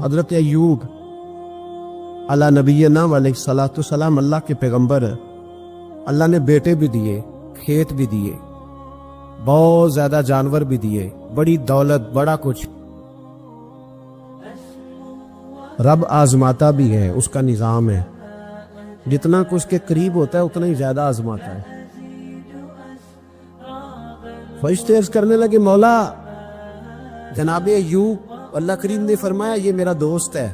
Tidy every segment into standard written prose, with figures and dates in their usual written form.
حضرت ایوب علی نبینا علیہ السلام اللہ کے پیغمبر ہیں. اللہ نے بیٹے بھی دیے، کھیت بھی دیے، بہت زیادہ جانور بھی دیے، بڑی دولت، بڑا کچھ. رب آزماتا بھی ہے، اس کا نظام ہے. جتنا کچھ کے قریب ہوتا ہے اتنا ہی زیادہ آزماتا ہے. فرشتے عرض کرنے لگے مولا جناب ایوب، اللہ کریم نے فرمایا یہ میرا دوست ہے،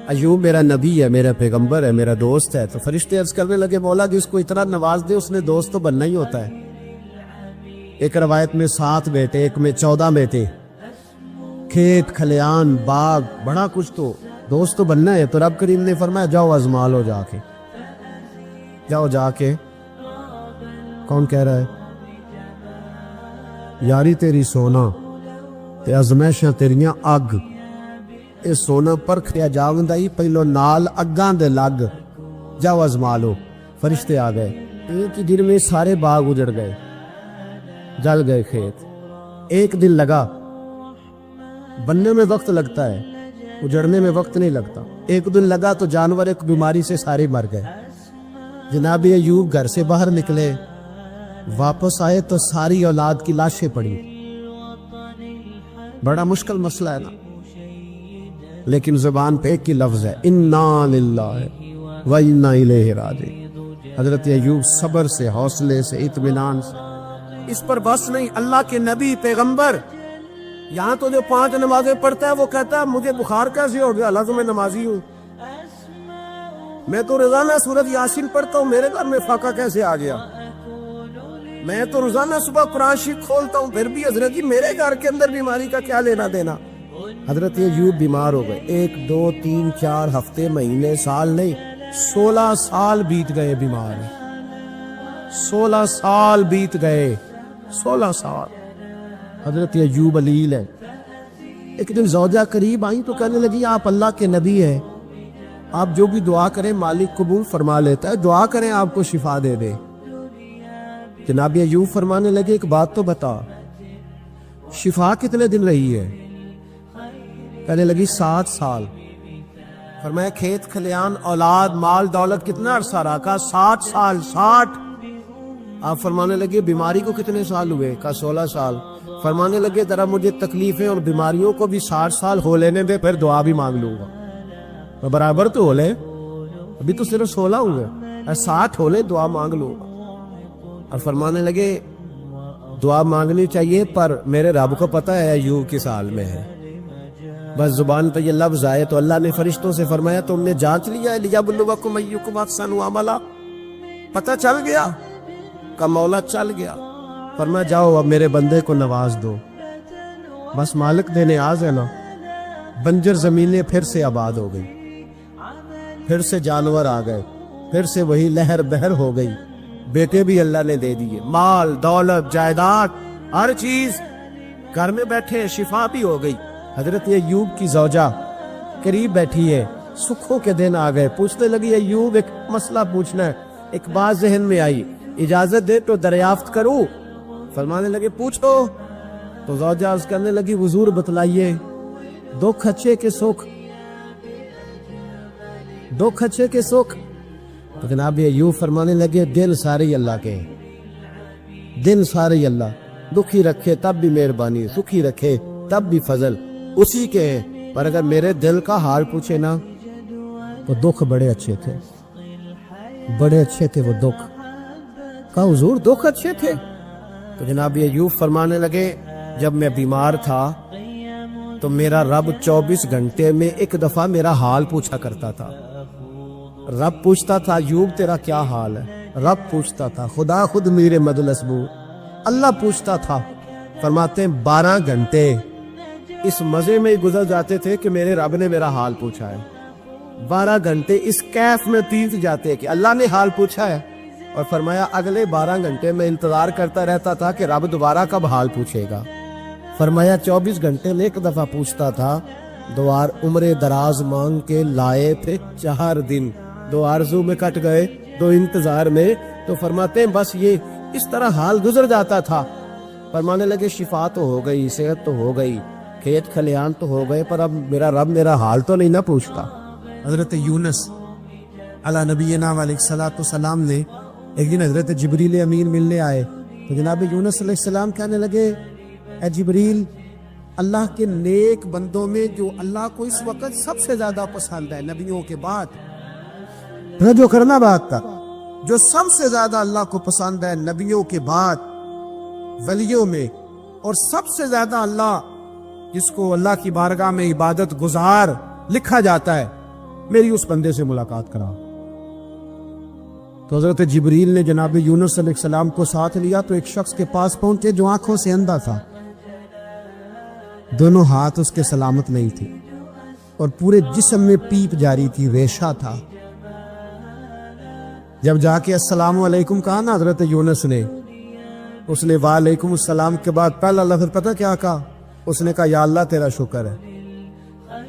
ایوب میرا نبی ہے، میرا پیغمبر ہے، میرا دوست ہے. تو فرشتے عرض کرنے لگے مولا جس کو اتنا نواز دے اس نے دوست تو بننا ہی ہوتا ہے. ایک روایت میں 7 بیٹے، ایک میں 14 بیٹے، کھیت کھلیان باغ بڑا کچھ، تو دوست تو بننا ہے. تو رب کریم نے فرمایا جاؤ آزما لو، جا کے جاؤ جا کے. کون کہہ رہا ہے؟ یاری تیری سونا تے ازمائشاں تیریاں اگ، اے سونا پرکھیا جاوندا ہی پہلو نال اگاں دے لگ، جاؤ آزما لو. فرشتے آ گئے، ایک ہی دن میں سارے باغ اجڑ گئے، جل گئے کھیت. ایک دن لگا، بننے میں وقت لگتا ہے، اجڑنے میں وقت نہیں لگتا. ایک دن لگا تو جانور ایک بیماری سے سارے مر گئے. جناب ایوب گھر سے باہر نکلے، واپس آئے تو ساری اولاد کی لاشیں پڑی. بڑا مشکل مسئلہ ہے نا، لیکن زبان پہ ایک ہی لفظ ہے، انا للہ و انا الیہ راجعون. حضرت ایوب صبر سے، حوصلے سے، اطمینان سے. اس پر بس نہیں، اللہ کے نبی پیغمبر. یہاں تو جو 5 نمازیں پڑھتا ہے وہ کہتا ہے مجھے بخار کیسے ہو گیا، اللہ تو میں نمازی ہوں. میں تو روزانہ سورۃ یاسین پڑھتا ہوں، میرے گھر میں فاقہ کیسے آ گیا. میں تو روزانہ صبح قرآن شریف کھولتا ہوں، پھر بھی حضرت جی میرے گھر کے اندر بیماری کا کیا لینا دینا. حضرت ایوب بیمار ہو گئے. 1 2 3 4 ہفتے، مہینے، سال نہیں، 16 سال بیت گئے بیمار. 16 سال بیت گئے، 16 سال. حضرت ایوب علیل ہے. ایک دن زوجہ قریب آئیں تو کہنے لگی آپ اللہ کے نبی ہیں، آپ جو بھی دعا کریں مالک قبول فرما لیتا ہے، دعا کریں آپ کو شفا دے دے. جناب ایوب فرمانے لگے ایک بات تو بتا، شفا کتنے دن رہی ہے؟ کہنے لگی 7 سال. فرمایا کھیت کھلیان اولاد مال دولت کتنا عرصہ رہا؟ کہا 60 سال. 60. آپ فرمانے لگے بیماری کو کتنے سال ہوئے؟ کہا 16 سال. فرمانے لگے ذرا مجھے تکلیفیں اور بیماریوں کو بھی 60 سال ہو لینے دے، پھر دعا بھی مانگ لوں گا. برابر تو ہو لے، ابھی تو صرف 16 ہوئے، 60 ہو لے دعا مانگ لوں گا. اور فرمانے لگے دعا مانگنی چاہیے پر میرے رب کو پتہ ہے ایوب کس حال میں ہے. بس زبان پہ یہ لفظ آئے تو اللہ نے فرشتوں سے فرمایا تم نے جانچ لیا ہے لیبلوکم ایکم احسن عملا؟ پتہ چل گیا؟ کا مولا چل گیا. فرمایا جاؤ اب میرے بندے کو نواز دو. بس مالک دینے آز ہے نا. بنجر زمینیں پھر سے آباد ہو گئی، پھر سے جانور آ گئے، پھر سے وہی لہر بہر ہو گئی. بیٹے بھی اللہ نے دے دیے، مال دولت جائیداد ہر چیز. گھر میں بیٹھے شفا بھی ہو گئی. حضرت ایوب کی زوجہ قریب بیٹھی ہے، سکھوں کے دن آ گئے. پوچھنے لگی ایوب ایک مسئلہ پوچھنا ہے. ایک بات ذہن میں آئی، اجازت دے تو دریافت کروں؟ فرمانے لگے پوچھو. تو زوجہ عرض کرنے لگی حضور بتلائیے، دکھ اچھے کے سکھ، دکھ اچھے کے سکھ. تو جناب ایوب فرمانے لگے دن سارے اللہ کے، دن سارے اللہ، دکھی رکھے تب بھی مہربانی، سکھی رکھے تب بھی فضل اسی کے ہیں. پر اگر میرے دل کا حال پوچھے نا تو دکھ بڑے اچھے تھے، بڑے اچھے تھے وہ دکھ. کہا حضور دکھ اچھے تھے؟ تو جناب ایوب فرمانے لگے جب میں بیمار تھا تو میرا رب 24 گھنٹے میں ایک دفعہ میرا حال پوچھا کرتا تھا. رب پوچھتا تھا ایوب تیرا کیا حال ہے؟ رب پوچھتا تھا. خدا خود میرے مدلسبو اللہ پوچھتا تھا. فرماتے ہیں 12 گھنٹے اس مزے میں گزر جاتے تھے کہ میرے رب نے میرا حال پوچھا ہے. 12 گھنٹے اس کیف میں بیت جاتے کہ اللہ نے حال پوچھا ہے. اور فرمایا اگلے 12 گھنٹے میں انتظار کرتا رہتا تھا کہ رب دوبارہ کب حال پوچھے گا. فرمایا 24 گھنٹے میں ایک دفعہ پوچھتا تھا. دوار عمر دراز مانگ کے لائے تھے 4 دن، 2 آرزو میں کٹ گئے، 2 انتظار میں. تو فرماتے ہیں بس یہ اس طرح حال گزر جاتا تھا. فرمانے لگے شفا تو ہو گئی، صحت تو ہو گئی، کھیت کھلیان تو ہو گئے پر اب میرا رب میرا حال تو نہیں نہ پوچھتا۔ حضرت یونس علی نبینا علیہ الصلوۃ والسلام نے ایک دن حضرت جبریل امین ملنے آئے تو جناب یونس علیہ السلام کہنے لگے اے جبریل، اللہ کے نیک بندوں میں جو اللہ کو اس وقت سب سے زیادہ پسند ہے نبیوں کے بعد، جو کرنا بات کا، جو سب سے زیادہ اللہ کو پسند ہے نبیوں کے بعد ولیوں میں، اور سب سے زیادہ اللہ جس کو اللہ کی بارگاہ میں عبادت گزار لکھا جاتا ہے، میری اس بندے سے ملاقات کرا۔ تو حضرت جبریل نے جناب یونس علیہ السلام کو ساتھ لیا تو ایک شخص کے پاس پہنچے جو آنکھوں سے اندھا تھا، دونوں ہاتھ اس کے سلامت نہیں تھے اور پورے جسم میں پیپ جاری تھی، ریشہ تھا۔ جب جا کے السلام علیکم کہا نا حضرت یونس نے، اس نے وعلیکم السلام کے بعد پہلا لفظ پتہ کیا کہا؟ اس نے کہا یا اللہ تیرا شکر ہے،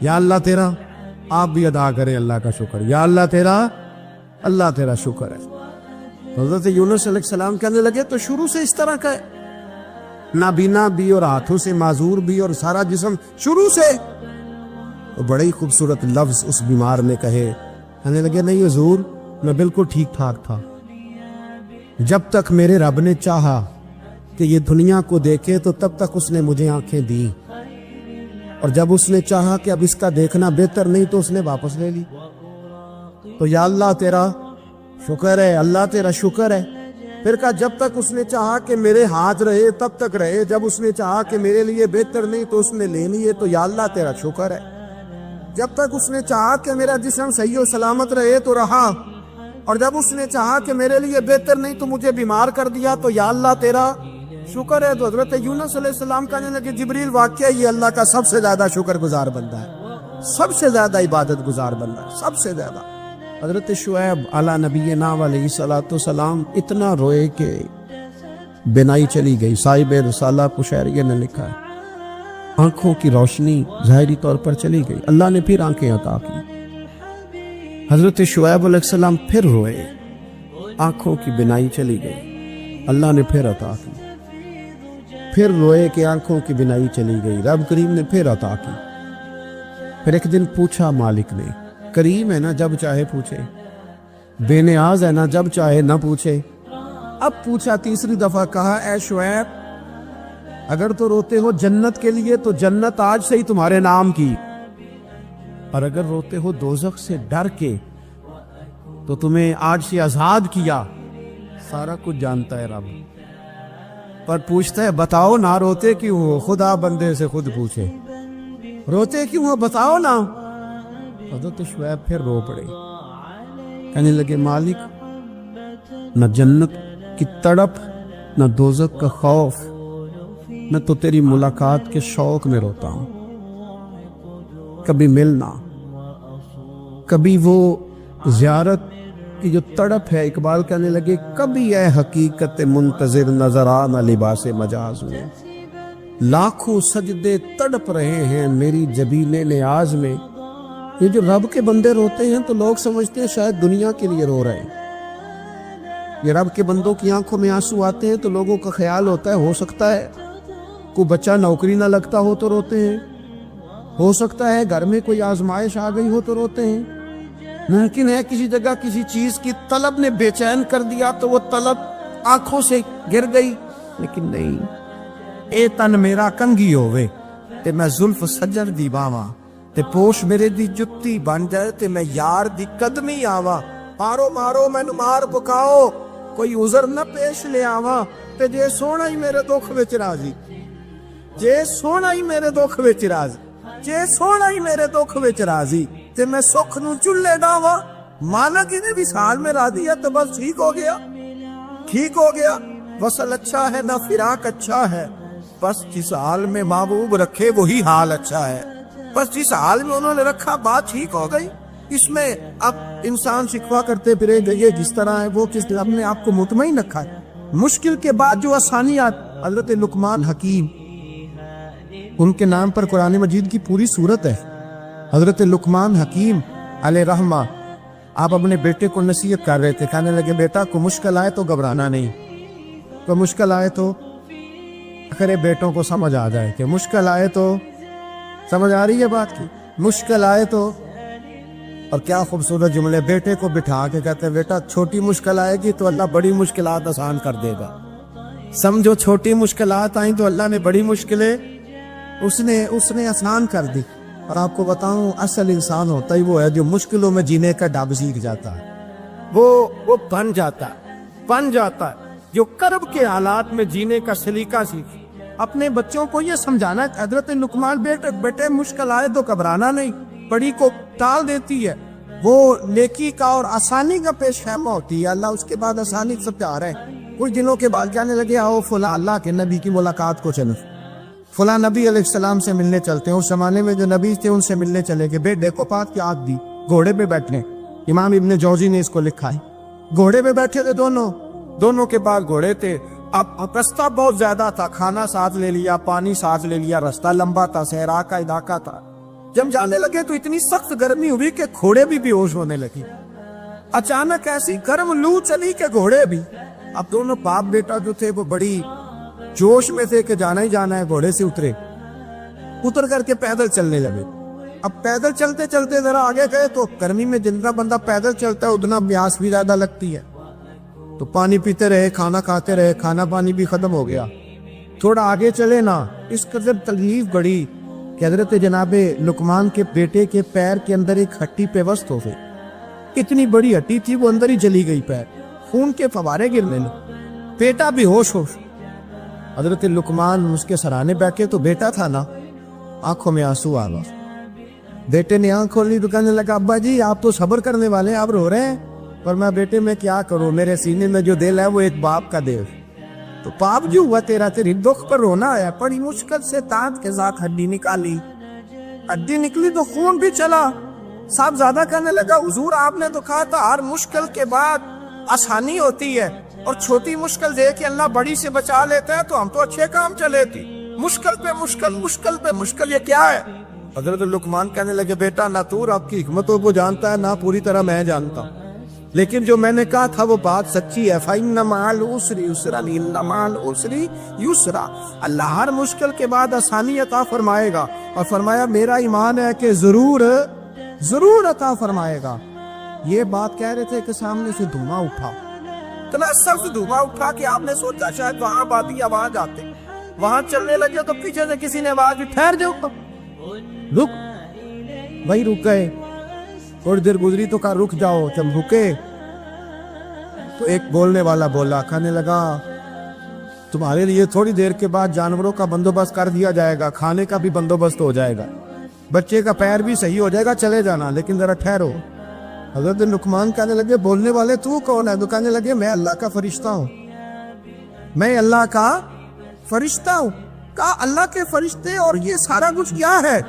یا اللہ تیرا، آپ بھی ادا کریں اللہ کا شکر، یا اللہ تیرا شکر ہے۔ حضرت یونس علیہ السلام کہنے لگے تو شروع سے اس طرح کا ہے، نابینا بھی اور ہاتھوں سے معذور بھی اور سارا جسم شروع سے؟ تو بڑے ہی خوبصورت لفظ اس بیمار نے کہے، کہنے لگے نہیں حضور، میں بالکل ٹھیک ٹھاک تھا، جب تک میرے رب نے چاہا کہ یہ دنیا کو دیکھے تو تب تک اس نے مجھے آنکھیں دی، اور جب اس نے چاہا کہ اب اس کا دیکھنا بہتر نہیں تو اس نے واپس لے لی۔ تو یا اللہ تیرا شکر ہے، اللہ تیرا شکر ہے۔ پھر کہا جب تک اس نے چاہا کہ میرے ہاتھ رہے تب تک رہے، جب اس نے چاہا کہ میرے لیے بہتر نہیں تو اس نے لے لیے، تو یا اللہ تیرا شکر ہے۔ جب تک اس نے چاہا کہ میرا جسم صحیح و سلامت رہے تو رہا، اور جب اس نے چاہا کہ میرے لیے بہتر نہیں تو مجھے بیمار کر دیا، تو یا اللہ تیرا شکر ہے۔ تو حضرت یونس علیہ السلام کہنے لگے جبریل واقعہ یہ اللہ کا سب سے زیادہ شکر گزار بندہ ہے، سب سے زیادہ عبادت گزار بندہ ہے، سب سے زیادہ۔ حضرت شعیب علی نبینا علیہ الصلوۃ والسلام اتنا روئے کہ بینائی چلی گئی۔ صاحب رسالہ قشیریہ نے لکھا ہے آنکھوں کی روشنی ظاہری طور پر چلی گئی، اللہ نے پھر آنکھیں عطا کی۔ حضرت شعیب علیہ السلام پھر روئے، آنکھوں کی بینائی چلی گئی، اللہ نے پھر عطا کی۔ پھر روئے کہ آنکھوں کی بینائی چلی گئی، رب کریم نے پھر عطا کی۔ پھر ایک دن پوچھا مالک نے، کریم ہے نا جب چاہے پوچھے، بے نیاز ہے نا جب چاہے نہ پوچھے۔ اب پوچھا تیسری دفعہ، کہا اے شعیب اگر تو روتے ہو جنت کے لیے تو جنت آج سے ہی تمہارے نام کی، اور اگر روتے ہو دوزخ سے ڈر کے تو تمہیں آج سے آزاد کیا۔ سارا کچھ جانتا ہے رب، پر پوچھتا ہے بتاؤ نہ روتے کیوں ہو؟ خدا بندے سے خود پوچھے روتے کیوں ہو، بتاؤ نا۔ حضرت شعیب پھر رو پڑے، کہنے لگے مالک نہ جنت کی تڑپ نہ دوزخ کا خوف، میں تو تیری ملاقات کے شوق میں روتا ہوں۔ کبھی ملنا، کبھی وہ زیارت کی جو تڑپ ہے، اقبال کہنے لگے کبھی اے حقیقت منتظر نظر آنا لباس مجاز میں، لاکھوں سجدے تڑپ رہے ہیں میری جبین نیاز میں۔ یہ جو رب کے بندے روتے ہیں تو لوگ سمجھتے ہیں شاید دنیا کے لیے رو رہے ہیں۔ یہ رب کے بندوں کی آنکھوں میں آنسو آتے ہیں تو لوگوں کا خیال ہوتا ہے ہو سکتا ہے کوئی بچہ نوکری نہ لگتا ہو تو روتے ہیں، ہو سکتا ہے گھر میں کوئی آزمائش آ گئی ہو تو روتے ہیں، ممکن ہے کسی جگہ کسی چیز کی طلب نے بے چین کر دیا تو وہ طلب آنکھوں سے گر گئی۔ لیکن نہیں، اے تن میرا کنگھی ہووے تے میں زلف سجر دی باواں، تے پوش میرے دی جتی بن جائے تے میں یار دی قدمی آواں، مارو مارو مینو مار پکاؤ کوئی عذر نہ پیش لے آواں، تے جے سونا ہی میرے دکھ وچ راضی، جے سونا ہی میرے دکھ وچ راضی، جے سونا ہی میرے دکھ وچ راضی، تے میں سکھ نو چلے ڈاواں، مانا کہ نے وصال میں راضی ہے تو بس ٹھیک ہو گیا، ٹھیک ہو گیا۔ وصل اچھا ہے نہ فراق اچھا ہے، بس جس حال میں محبوب رکھے وہی حال اچھا ہے، بس جس حال میں انہوں نے رکھا بات ٹھیک ہو گئی۔ اس میں اب انسان شکوا کرتے پھرے گئے جس طرح ہے وہ کس رب نے آپ کو مطمئن رکھا ہے۔ مشکل کے بعد جو آسانیات، حضرت لقمان حکیم ان کے نام پر قرآن مجید کی پوری سورت ہے۔ حضرت لقمان حکیم علیہ رحمہ آپ اپنے بیٹے کو نصیحت کر رہے تھے، کہنے لگے بیٹا کو مشکل آئے تو گھبرانا نہیں، تو مشکل آئے تو آخر بیٹوں کو سمجھ آ جائے کہ مشکل آئے تو سمجھ آ رہی ہے بات کی؟ مشکل آئے تو، اور کیا خوبصورت جملے، بیٹے کو بٹھا کے کہتے ہیں بیٹا چھوٹی مشکل آئے گی تو اللہ بڑی مشکلات آسان کر دے گا. سمجھو چھوٹی مشکلات آئیں تو اللہ نے بڑی مشکلیں اس نے آسان کر دی. اور آپ کو بتاؤں اصل انسان ہوتا ہی وہ ہے جو مشکلوں میں جینے کا ڈب سیکھ جاتا ہے. وہ بن جاتا ہے جو کرب کے حالات میں جینے کا سلیقہ سیکھے. اپنے بچوں کو یہ سمجھانا ہے. حضرت لقمان بیٹے مشکل آئے تو گھبرانا نہیں، بڑی کو ٹال دیتی ہے. وہ نیکی کا اور آسانی کا پیش خیمہ ہوتی ہے. اللہ اس کے بعد آسانی سے پیار ہے. کچھ دنوں کے بعد کہنے لگے آؤ فلاں اللہ کے نبی کی ملاقات کو چلو، فلاں نبی علیہ السلام سے ملنے چلتے ہیں. اس زمانے میں جو نبی تھے ان سے ملنے چلے گئے. بیٹے کو پاک کی آگ دی، گھوڑے پہ بیٹھنے. امام ابن جوزی نے اس کو لکھا ہے. گھوڑے پہ بیٹھے تھے دونوں کے بعد گھوڑے تھے. اب رستہ بہت زیادہ تھا، کھانا ساتھ لے لیا، پانی ساتھ لے لیا، رستہ لمبا تھا، صحرا کا علاقہ تھا. جب جانے لگے تو اتنی سخت گرمی ہوئی کہ گھوڑے بھی بے ہوش ہونے لگی. اچانک ایسی گرم لو چلی کہ گھوڑے بھی. اب دونوں باپ بیٹا جو تھے وہ بڑی جوش میں تھے کہ جانا ہی جانا ہے. گھوڑے سے اتر کر کے پیدل چلنے لگے. اب پیدل چلتے چلتے ذرا آگے گئے تو گرمی میں جتنا بندہ پیدل چلتا ہے اتنا پیاس بھی زیادہ لگتی ہے. تو پانی پیتے رہے، کھانا کھاتے رہے، کھانا پانی بھی ختم ہو گیا. تھوڑا آگے چلے نا، اس قدر تکلیف بڑی کہ حضرت جناب لقمان کے بیٹے کے پیر کے اندر ایک ہڈی پیوست ہو گئی. اتنی بڑی ہڈی تھی وہ اندر ہی چلی گئی. پیر خون کے فوارے گرنے لگے. بیٹا بھی ہوش. حضرت لقمان اس کے سرانے بیٹھے تو بیٹا تھا نا، آنکھوں میں آنسو آ گئے. بیٹے نے آنکھ کھولی تو کہنے لگا ابا جی آپ تو صبر کرنے والے ہیں، آپ رو رہے ہیں. پر میں بیٹے میں کیا کروں، میرے سینے میں جو دل ہے وہ ایک باپ کا دل. تو باپ جو ہوا تیری دکھ پر رونا ہے. بڑی مشکل سے تانت کے ساتھ ہڈی نکالی. ہڈی نکلی تو خون بھی چلا. صاحب زیادہ کہنے لگا حضور آپ نے تو کہا تھا ہر مشکل کے بعد آسانی ہوتی ہے، اور چھوٹی مشکل دے کے اللہ بڑی سے بچا لیتا ہے. تو ہم تو اچھے کام چلے تھی، مشکل پہ مشکل، یہ کیا ہے؟ حضرت لقمان کہنے لگے بیٹا نہ تو رب کی حکمتوں کو جانتا ہے نہ پوری طرح میں جانتا ہوں، لیکن جو میں نے کہا تھا وہ بات سچی ہے. فَإِنَّ مَعَ الْعُسْرِ يُسْرًا إِنَّ مَعَ الْعُسْرِ يُسْرًا. اللہ ہر مشکل کے بعد آسانی عطا فرمائے گا. اور فرمایا میرا ایمان ہے کہ ضرور عطا فرمائے گا. یہ بات کہہ رہے تھے کہ سامنے سے دھواں اٹھا. اتنا سخت دھواں اٹھا کہ آپ نے سوچا شاید وہاں بادی آواز آتے. وہاں چلنے لگے تو پیچھے سے کسی نے آواز دی ٹھہر جاؤ، رک. بھائی رک گئے. تھوڑی دیر گزری تو کہا رک جاؤ. جب رکے تو ایک بولنے والا بولا، کہنے لگا تمہارے لیے تھوڑی دیر کے بعد جانوروں کا بندوبست کر دیا جائے گا، کھانے کا بھی بندوبست ہو جائے گا، بچے کا پیر بھی صحیح ہو جائے گا، چلے جانا لیکن ذرا ٹھہرو. حضرت لقمان کہنے لگے بولنے والے تو کون ہے؟ تو کہنے لگے میں اللہ کا فرشتہ ہوں، میں اللہ کا فرشتہ ہوں. کہا اللہ کے فرشتے اور یہ سارا کچھ کیا ہے؟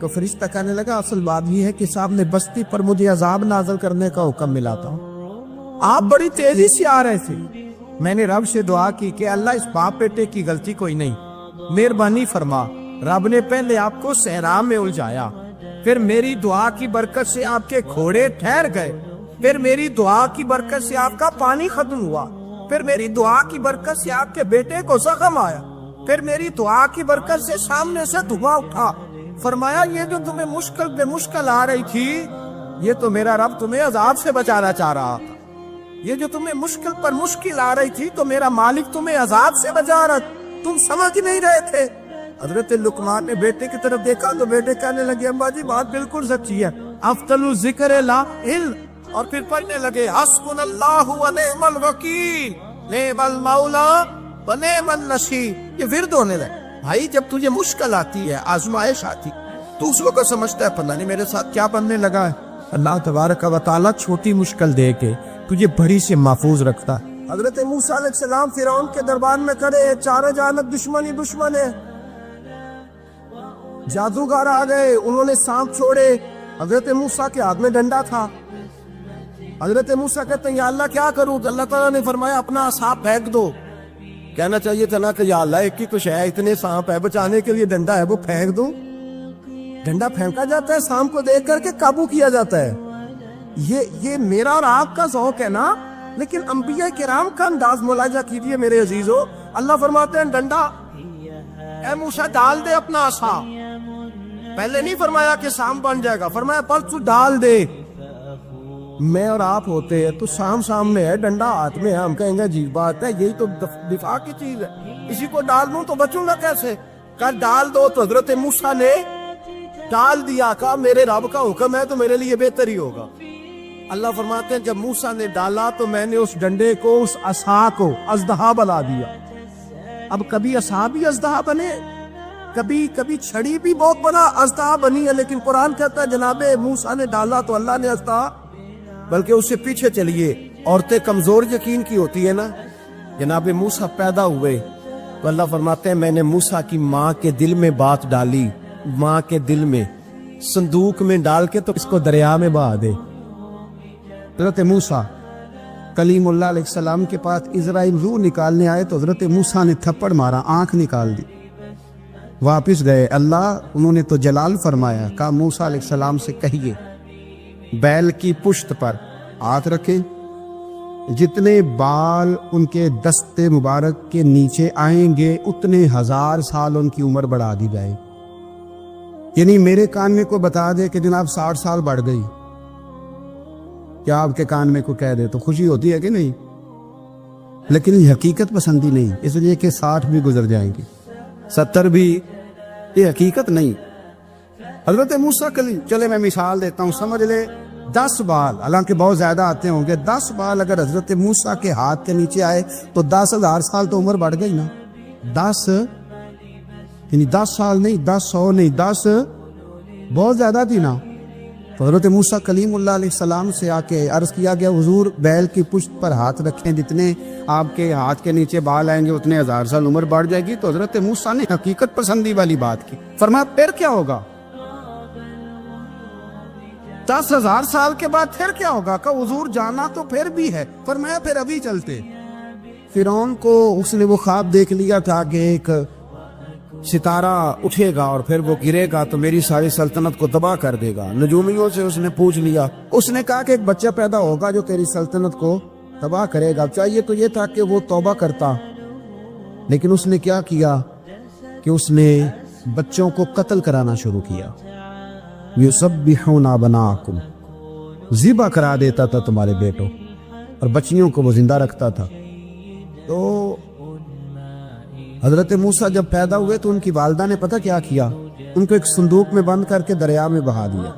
تو فرشتہ کہنے لگا اصل بات یہ ہے کہ صاحب نے بستی پر مجھے عذاب نازل کرنے کا حکم ملا تھا. آپ بڑی تیزی سے آ رہے تھے. میں نے رب سے دعا کی کہ اللہ اس باپ بیٹے کی غلطی کوئی نہیں، مہربانی فرما. رب نے پہلے آپ کو صحرا میں الجھایا، پھر میری دعا کی برکت سے آپ کے گھوڑے ٹھہر گئے، پھر میری دعا کی برکت سے آپ کا پانی ختم ہوا، پھر میری دعا کی برکت سے آپ کے بیٹے کو زخم آیا، پھر میری دعا کی برکت سے سامنے سے دھواں اٹھا. فرمایا یہ جو تمہیں مشکل پہ مشکل آ رہی تھی، یہ تو میرا رب تمہیں عذاب سے بچانا چاہ رہا تھا. یہ جو تمہیں مشکل پر مشکل آ رہی تھی تو میرا مالک تمہیں عذاب سے بچا رہا، تم سمجھ نہیں رہے تھے. حضرت لقمان نے بیٹے کی طرف دیکھا تو بیٹے کہنے لگے ابا جی بات بالکل سچی ہے، افضل الذکر لا علم. اور پھر پڑھنے لگے حسبنا اللہ و نعم الوکیل نعم المولا و نعم النصیر. یہ ورد ہونے لگے. بھائی جب تجھے مشکل آتی ہے، آزمائش آتی، تو اس وقت سمجھتا ہے پتہ نہیں میرے ساتھ کیا بننے لگا ہے. اللہ تبارک و تعالیٰ چھوٹی مشکل دے کے تجھے بڑی سے محفوظ رکھتا ہے. حضرت موسیٰ علیہ السلام فرعون کے دربار میں کھڑے ہیں، چاروں جانب دشمن ہی دشمن ہے. جادوگر آ گئے، انہوں نے سانپ چھوڑے. حضرت موسیٰ کے ہاتھ میں ڈنڈا تھا. حضرت موسیٰ کہتے ہیں یا اللہ کیا کروں؟ تو اللہ تعالیٰ نے فرمایا اپنا سانپ پھینک دو. کہنا چاہیے تھا نا کہ یا اللہ ایک ہی کچھ ہے، اتنے سانپ ہے، بچانے کے لیے ڈنڈا ہے وہ پھینک دو. ڈنڈا پھینکا جاتا ہے، سانپ کو دیکھ کر کے قابو کیا جاتا ہے. یہ میرا اور آپ کا ذوق ہے نا، لیکن انبیاء کرام کا انداز ملاحظہ کیجیے میرے عزیزو. اللہ فرماتے ہیں ڈنڈا، اے موسیٰ ڈال دے اپنا عصا. پہلے نہیں فرمایا کہ سام بن جائے گا، فرمایا پر تو ڈال دے۔ میں اور آپ ہوتے ہیں تو سامنے ہے، ڈنڈا ہاتھ میں ہے، ہم کہیں گے عجیب بات ہے، یہی تو دفاع کی چیز ہے، اسی کو ڈال دوں تو بچوں گا کیسے؟ کہا ڈال دو، تو حضرت موسیٰ نے ڈال دیا، کہا میرے رب کا حکم ہے تو میرے لیے بہتر ہی ہوگا۔ اللہ فرماتے ہیں جب موسیٰ نے ڈالا تو میں نے اس ڈنڈے کو، اس عصا کو اژدہا بنا دیا۔ اب کبھی عصا بھی اژدہا بنے، کبھی چھڑی بھی بہت بڑا اژدہا بنی ہے، لیکن قرآن کہتا ہے جناب موسیٰ نے ڈالا تو اللہ نے اژدہا، بلکہ اس سے پیچھے چلیے، عورتیں کمزور یقین کی ہوتی ہے نا، جناب موسیٰ پیدا ہوئے تو اللہ فرماتے ہیں میں نے موسیٰ کی ماں کے دل میں بات ڈالی، ماں کے دل میں صندوق میں ڈال کے تو اس کو دریا میں بہا دے۔ حضرت موسیٰ کلیم اللہ علیہ السلام کے پاس اسرائیل روح نکالنے آئے تو حضرت موسیٰ نے تھپڑ مارا، آنکھ نکال دی، واپس گئے۔ اللہ انہوں نے تو جلال فرمایا، کہا موسیٰ علیہ السلام سے کہیے بیل کی پشت پر ہاتھ رکھیں، جتنے بال ان کے دست مبارک کے نیچے آئیں گے اتنے 1000 سال ان کی عمر بڑھا دی جائے۔ یعنی میرے کان میں کو بتا دے کہ جناب 60 سال بڑھ گئی، کیا آپ کے کان میں کو کہہ دے تو خوشی ہوتی ہے کہ نہیں؟ لیکن یہ حقیقت پسندی نہیں، اس لیے کہ 60 بھی گزر جائیں گے، 70 بھی، یہ حقیقت نہیں۔ حضرت موسیٰ چلے میں مثال دیتا ہوں، سمجھ لے 10 بال، حالانکہ بہت زیادہ آتے ہوں گے، 10 بال اگر حضرت موسیٰ کے ہاتھ کے نیچے آئے تو 10,000 سال تو عمر بڑھ گئی نا۔ 10 یعنی 10 سال نہیں، 10 100 نہیں، 10 بہت زیادہ تھی نا۔ تو حضرت موسیٰ کلیم اللہ علیہ السلام سے آ کے عرض کیا گیا حضور بیل کی پشت پر ہاتھ رکھیں، جتنے آپ کے ہاتھ کے نیچے بال آئیں گے اتنے 1000 سال عمر بڑھ جائے گی۔ تو حضرت موسیٰ نے حقیقت پسندی والی بات کی، فرمایا پھر کیا ہوگا؟ 10,000 سال کے بعد پھر کیا ہوگا؟ کہ حضور جانا تو پھر بھی ہے، فرمایا پھر ابھی چلتے۔ فرعون کو اس نے وہ خواب دیکھ لیا تھا کہ ایک ستارہ اٹھے گا اور پھر وہ گرے گا تو میری ساری سلطنت کو تباہ کر دے گا۔ نجومیوں سے اس نے پوچھ لیا، اس نے کہا کہ ایک بچہ پیدا ہوگا جو تیری سلطنت کو تباہ کرے گا۔ چاہیے تو یہ تھا کہ وہ توبہ کرتا، لیکن اس نے کیا کیا کہ اس نے بچوں کو قتل کرانا شروع کیا۔ یُسَبِّحُونَ أَبْنَاءَکُمْ، ذبح کرا دیتا تھا تمہارے بیٹوں، اور بچیوں کو وہ زندہ رکھتا تھا۔ تو حضرت موسیٰ جب پیدا ہوئے تو ان کی والدہ نے پتہ کیا کیا، ان کو ایک صندوق میں بند کر کے دریا میں بہا دیا۔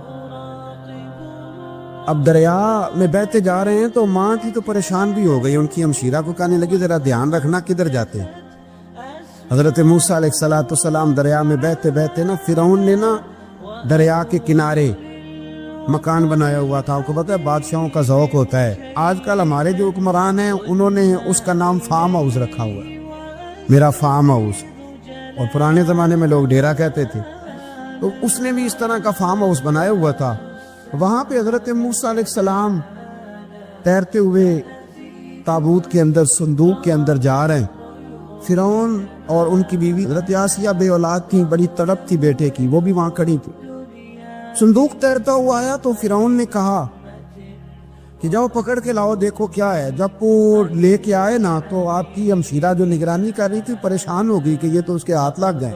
اب دریا میں بہتے جا رہے ہیں تو ماں کی تو پریشان بھی ہو گئی، ان کی ہمشیرہ کو کہنے لگی ذرا دھیان رکھنا کدھر جاتے ہیں۔ حضرت موسیٰ علیہ السلام دریا میں بہتے بہتے نا، فرعون نے نا دریا کے کنارے مکان بنایا ہوا تھا۔ آپ کو پتہ ہے بادشاہوں کا ذوق ہوتا ہے، آج کل ہمارے جو حکمران ہیں انہوں نے اس کا نام فارم ہاؤس رکھا ہوا ہے، میرا فارم ہاؤس، اور پرانے زمانے میں لوگ ڈیرا کہتے تھے۔ تو اس نے بھی اس طرح کا فارم ہاؤس بنایا ہوا تھا۔ وہاں پہ حضرت موسیٰ علیہ السلام تیرتے ہوئے تابوت کے اندر، صندوق کے اندر جا رہے ہیں۔ فرعون اور ان کی بیوی حضرت آسیہ بے اولاد تھی، بڑی تڑپ تھی بیٹے کی، وہ بھی وہاں کھڑی تھی۔ صندوق تیرتا ہوا آیا تو فرعون نے کہا کہ جاؤ پکڑ کے لاؤ دیکھو کیا ہے۔ جب وہ لے کے آئے نا تو آپ کی ہمشیرہ جو نگرانی کر رہی تھی پریشان ہو گئی کہ یہ تو اس کے ہاتھ لگ گئے،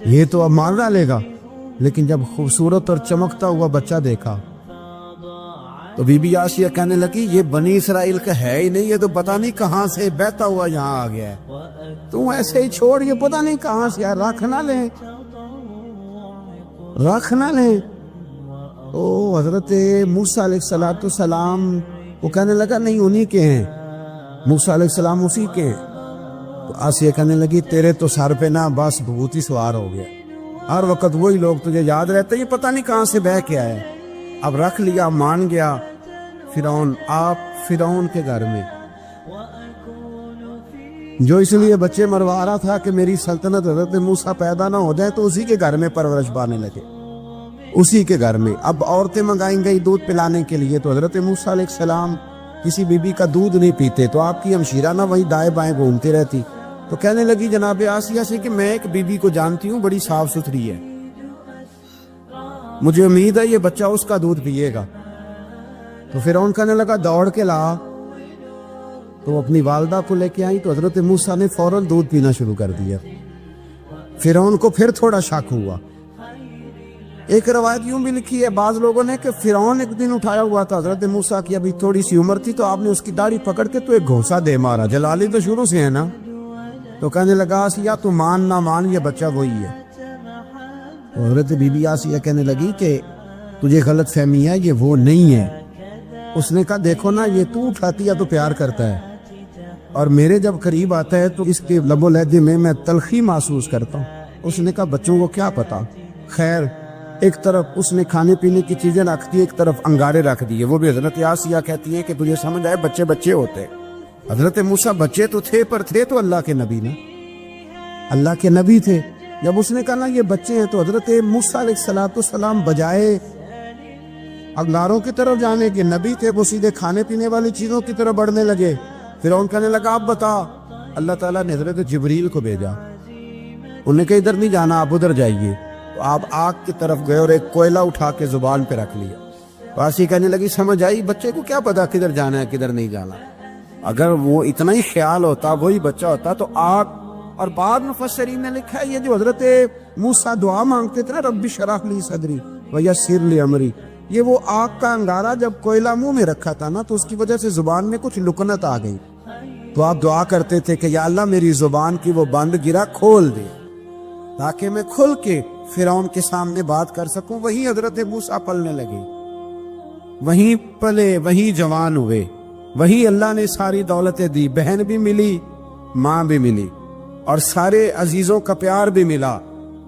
یہ تو اب مار ڈالے گا۔ لیکن جب خوبصورت اور چمکتا ہوا بچہ دیکھا تو بی بی آسیہ کہنے لگی یہ بنی اسرائیل کا ہے ہی نہیں، یہ تو پتہ نہیں کہاں سے بہتا ہوا یہاں آ گیا ہے، تو ایسے ہی چھوڑ، یہ پتہ نہیں کہاں سے آیا، رکھ نہ لیں، رکھ نہ لیں۔ تو حضرت موسیٰ علیہ السلام وہ کہنے لگا نہیں انہی کے ہیں، موسیٰ علیہ السلام اسی کے ہیں۔ تو آسیہ کہنے لگی تیرے تو سر پہ نا بس بھوت ہی سوار ہو گیا، ہر وقت وہی لوگ تجھے یاد رہتے، یہ پتہ نہیں کہاں سے بہ کے آئے۔ اب رکھ لیا، مان گیا فرعون، آپ فرعون کے گھر میں جو اس لیے بچے مروا رہا تھا کہ میری سلطنت حضرت موسیٰ پیدا نہ ہو جائے، تو اسی کے گھر میں پرورش پانے لگے، اسی کے گھر میں۔ اب عورتیں منگائیں گئی دودھ پلانے کے لیے، تو حضرت موسیٰ علیہ السلام کسی بی بی کا دودھ نہیں پیتے، تو آپ کی ہمشیرہ نہ وہی دائیں بائیں گھومتی رہتی۔ تو کہنے لگی جناب آسیہ سے کہ میں ایک بی بی کو جانتی ہوں، بڑی صاف ستھری ہے، مجھے امید ہے یہ بچہ اس کا دودھ پیے گا۔ تو فرعون کہنے لگا دوڑ کے لا، تو اپنی والدہ کو لے کے آئی، تو حضرت موسیٰ نے فوراً دودھ پینا شروع کر دیا۔ فرعون کو پھر تھوڑا شک ہوا، ایک روایت یوں بھی لکھی ہے بعض لوگوں نے کہ فرعون ایک دن اٹھایا ہوا تھا حضرت موسیٰ کی، ابھی تھوڑی سی عمر تھی، تو آپ نے اس کی داڑھی پکڑ کے تو ایک گھونسا دے مارا، جلالی تو شروع سے ہے نا، تو کہنے لگا آسیہ تو مان نہ مان یہ بچہ وہی ہے۔ حضرت بی بی آسیہ کہنے لگی کہ تجھے غلط فہمی ہے، یہ وہ نہیں ہے۔ اس نے کہا دیکھو نا، یہ تو اٹھاتی ہے تو پیار کرتا ہے، اور میرے جب قریب آتا ہے تو اس کے لب و لہجے میں تلخی محسوس کرتا ہوں۔ اس نے کہا بچوں کو کیا پتا۔ خیر، ایک طرف اس نے کھانے پینے کی چیزیں رکھ دی، ایک طرف انگارے رکھ دیے، وہ بھی حضرت آسیہ کہتی ہے کہ تجھے سمجھ آئے بچے بچے ہوتے۔ حضرت موسیٰ بچے تو تھے، پر تھے تو اللہ کے نبی نا، اللہ کے نبی تھے۔ جب اس نے کہا نا یہ بچے ہیں، تو حضرت موسیٰ علیہ السلام بجائے اگلاروں کی طرف جانے کے، نبی تھے، وہ سیدھے کھانے پینے والی چیزوں کی طرف بڑھنے لگے۔ فرعون کہنے لگا آپ بتا۔ اللہ تعالیٰ نے حضرت جبریل کو بھیجا، انہوں نے کہا ادھر نہیں جانا، آپ ادھر جائیے۔ تو آپ آگ کی طرف گئے اور ایک کوئلہ اٹھا کے زبان پہ رکھ لیا۔ واسی کہنے لگی سمجھ آئی، بچے کو کیا پتا کدھر جانا ہے کدھر نہیں جانا، اگر وہ اتنا ہی خیال ہوتا وہی بچہ ہوتا تو آگ۔ اور بعد مفسرین نے لکھا ہے یہ جو حضرت موسیٰ دعا مانگتے تھے نا، رب اشرح لی صدری ویسر لی امری، یہ وہ آگ کا انگارہ جب کوئلہ منہ میں رکھا تھا نا، تو اس کی وجہ سے زبان میں کچھ لکنت آ گئی، تو آپ دعا کرتے تھے کہ یا اللہ میری زبان کی وہ بند گرا کھول دے تاکہ میں کھل کے فرعون کے سامنے بات کر سکوں۔ وہی حضرت موسیٰ پلنے لگے، وہیں پلے، وہیں جوان ہوئے، وہی اللہ نے ساری دولتیں دی، بہن بھی ملی، ماں بھی ملی، اور سارے عزیزوں کا پیار بھی ملا۔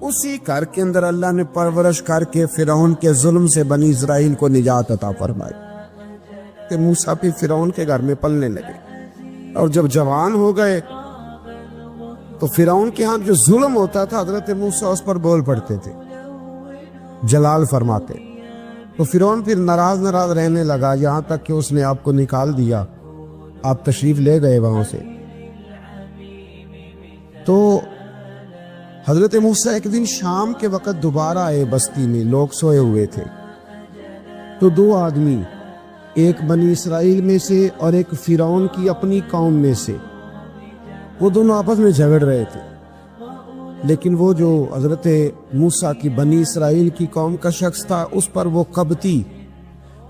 اسی گھر کے اندر اللہ نے پرورش کر کے فرعون کے ظلم سے بنی اسرائیل کو نجات عطا فرمائی کہ موسیٰ بھی فرعون کے گھر میں پلنے لگے، اور جب جوان ہو گئے تو فرعون کے ہاں جو ظلم ہوتا تھا حضرت موسیٰ اس پر بول پڑتے تھے، جلال فرماتے، تو فرعون پھر ناراض رہنے لگا، یہاں تک کہ اس نے آپ کو نکال دیا، آپ تشریف لے گئے وہاں سے۔ تو حضرت موسیٰ ایک دن شام کے وقت دوبارہ آئے بستی میں، لوگ سوئے ہوئے تھے، تو دو آدمی، ایک بنی اسرائیل میں سے اور ایک فرعون کی اپنی قوم میں سے، وہ دونوں آپس میں جھگڑ رہے تھے، لیکن وہ جو حضرت موسیٰ کی بنی اسرائیل کی قوم کا شخص تھا، اس پر وہ قبطی،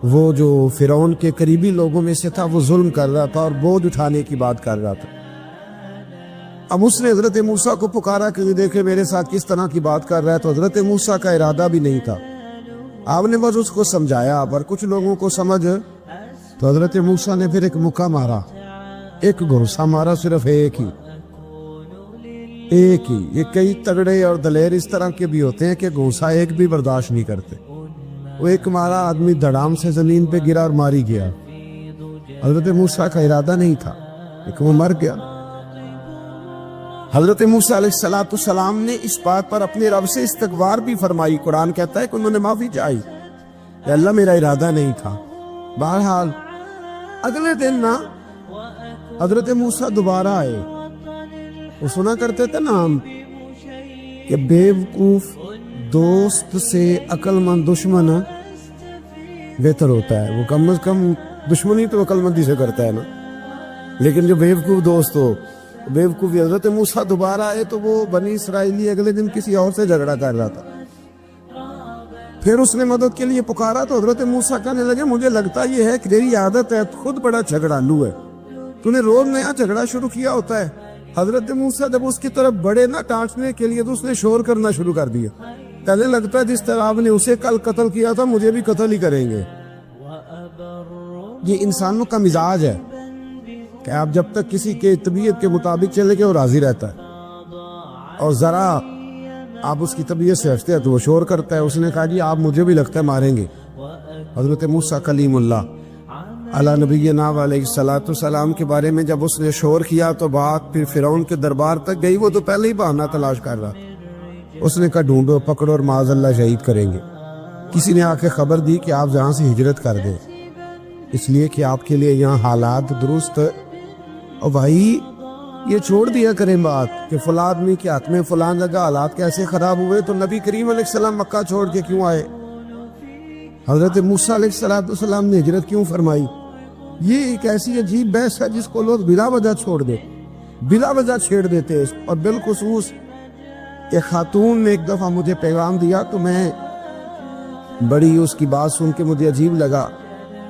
وہ جو فرعون کے قریبی لوگوں میں سے تھا، وہ ظلم کر رہا تھا اور بوجھ اٹھانے کی بات کر رہا تھا۔ اب اس نے حضرت موسیٰ کو پکارا کہ دیکھے میرے ساتھ کس طرح کی بات کر رہا ہے، تو حضرت موسیٰ کا ارادہ بھی نہیں تھا، آپ نے بس اس کو سمجھایا، پر کچھ لوگوں کو سمجھ، تو حضرت موسیٰ نے پھر ایک مکہ مارا، ایک گھونسا مارا، صرف ایک ہی۔ یہ کئی تگڑے اور دلیر اس طرح کے بھی ہوتے ہیں کہ گھونسا ایک بھی برداشت نہیں کرتے، وہ ایک مارا، آدمی دھڑام سے زمین پہ گرا اور ماری گیا۔ حضرت موسیٰ کا ارادہ نہیں تھا لیکن وہ مر گیا۔ حضرت موسیٰ علیہ السلام نے اس بات پر اپنے رب سے استغفار بھی فرمائی، قرآن کہتا ہے کہ انہوں نے معافی چاہی کہ اللہ میرا ارادہ نہیں تھا۔ بہرحال اگلے دن نا حضرت موسیٰ دوبارہ آئے، وہ سنا کرتے تھے نا ہم کہ بیوقوف دوست سے عقل مند دشمن بہتر ہوتا ہے، وہ کم از کم دشمنی تو عقل مندی سے کرتا ہے نا، لیکن جو بیوقوف دوست ہو بیوقوفی۔ حضرت موسیٰ دوبارہ آئے تو وہ بنی اسرائیلی اگلے دن کسی اور سے جھگڑا کر رہا تھا، پھر اس نے مدد کے لیے پکارا، تو حضرت موسیٰ کہنے لگے مجھے لگتا یہ ہے کہ تیری عادت ہے، خود بڑا جھگڑالو ہے، تو نے روز نیا جھگڑا شروع کیا ہوتا ہے۔ حضرت موسیٰ جب اس کی طرف بڑے نہ ڈانٹنے کے لیے تو اس نے شور کرنا شروع کر دیا، پہلے لگتا ہے جس طرح آپ نے اسے کل قتل کیا تھا مجھے بھی قتل ہی کریں گے۔ یہ انسانوں کا مزاج ہے کہ آپ جب تک کسی کے طبیعت کے مطابق چلے گئے وہ راضی رہتا ہے، اور ذرا آپ اس کی طبیعت سے ہٹتے ہیں تو وہ شور کرتا ہے۔ اس نے کہا جی آپ مجھے بھی لگتا ہے ماریں گے۔ حضرت موسیٰ کلیم اللہ علی نبینا علیہ السلام کے بارے میں جب اس نے شور کیا تو بات پھر فرعون کے دربار تک گئی، وہ تو پہلے ہی بہانہ تلاش کر رہا، اس نے کہا ڈھونڈو پکڑو اور معاذ اللہ شہید کریں گے۔ کسی نے آ کے خبر دی کہ آپ یہاں سے ہجرت کر دیں، اس لیے کہ آپ کے لیے یہاں حالات درست، اور بھائی یہ چھوڑ دیا کریں بات کہ فلاں آدمی کے حق میں فلاں جگہ حالات کیسے خراب ہوئے، تو نبی کریم علیہ السلام مکہ چھوڑ کے کیوں آئے، حضرت موسیٰ علیہ السلام نے ہجرت کیوں فرمائی؟ یہ ایک ایسی عجیب بحث ہے جس کو لوگ بلا وجہ چھوڑ دے، بلا وجہ چھیڑ دیتے۔ اور بالخصوص ایک خاتون نے ایک دفعہ مجھے پیغام دیا، تو میں بڑی اس کی بات سن کے مجھے عجیب لگا.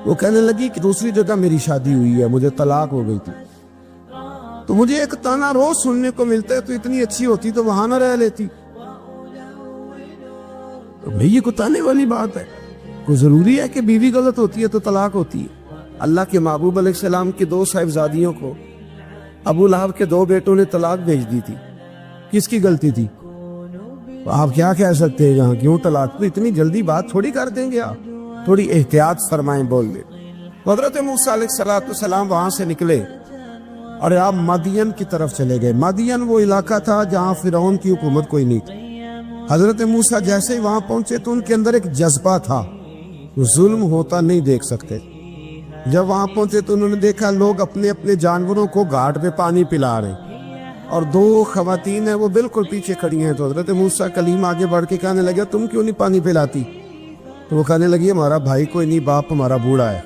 وہ کہنے لگی کہ دوسری جگہ میری شادی ہوئی ہے, مجھے طلاق ہو گئی تھی, تو مجھے ایک تانا روز سننے کو ملتا ہے, تو اتنی اچھی ہوتی تو وہاں نہ رہ لیتی. تو بھئی یہ کتانے والی بات ہے. کوئی ضروری ہے کہ بیوی غلط ہوتی ہے تو طلاق ہوتی ہے؟ اللہ کے محبوب علیہ السلام کی 2 صاحبزادیوں کو ابو لہب کے 2 بیٹوں نے طلاق بھیج دی تھی. کس کی غلطی تھی؟ آپ کیا کہہ سکتے ہیں یہاں کیوں طلاق؟ تو اتنی جلدی بات تھوڑی کر دیں گے آپ, تھوڑی احتیاط فرمائیں بول دیں. حضرت موسیٰ علیہ السلام وہاں سے نکلے اور آپ مدین کی طرف چلے گئے. مدین وہ علاقہ تھا جہاں فرعون کی حکومت کوئی نہیں تھی. حضرت موسیٰ جیسے ہی وہاں پہنچے تو ان کے اندر ایک جذبہ تھا, ظلم ہوتا نہیں دیکھ سکتے. جب وہاں پہنچے تو انہوں نے دیکھا لوگ اپنے اپنے جانوروں کو گھاٹ پہ پانی پلا رہے, اور 2 خواتین ہیں وہ بالکل پیچھے کھڑی ہیں. تو حضرت موسیٰ کلیم آگے بڑھ کے کہنے لگا تم کیوں نہیں پانی پلاتی؟ تو وہ کہنے لگی ہمارا بھائی کوئی نہیں, باپ ہمارا بوڑھا ہے.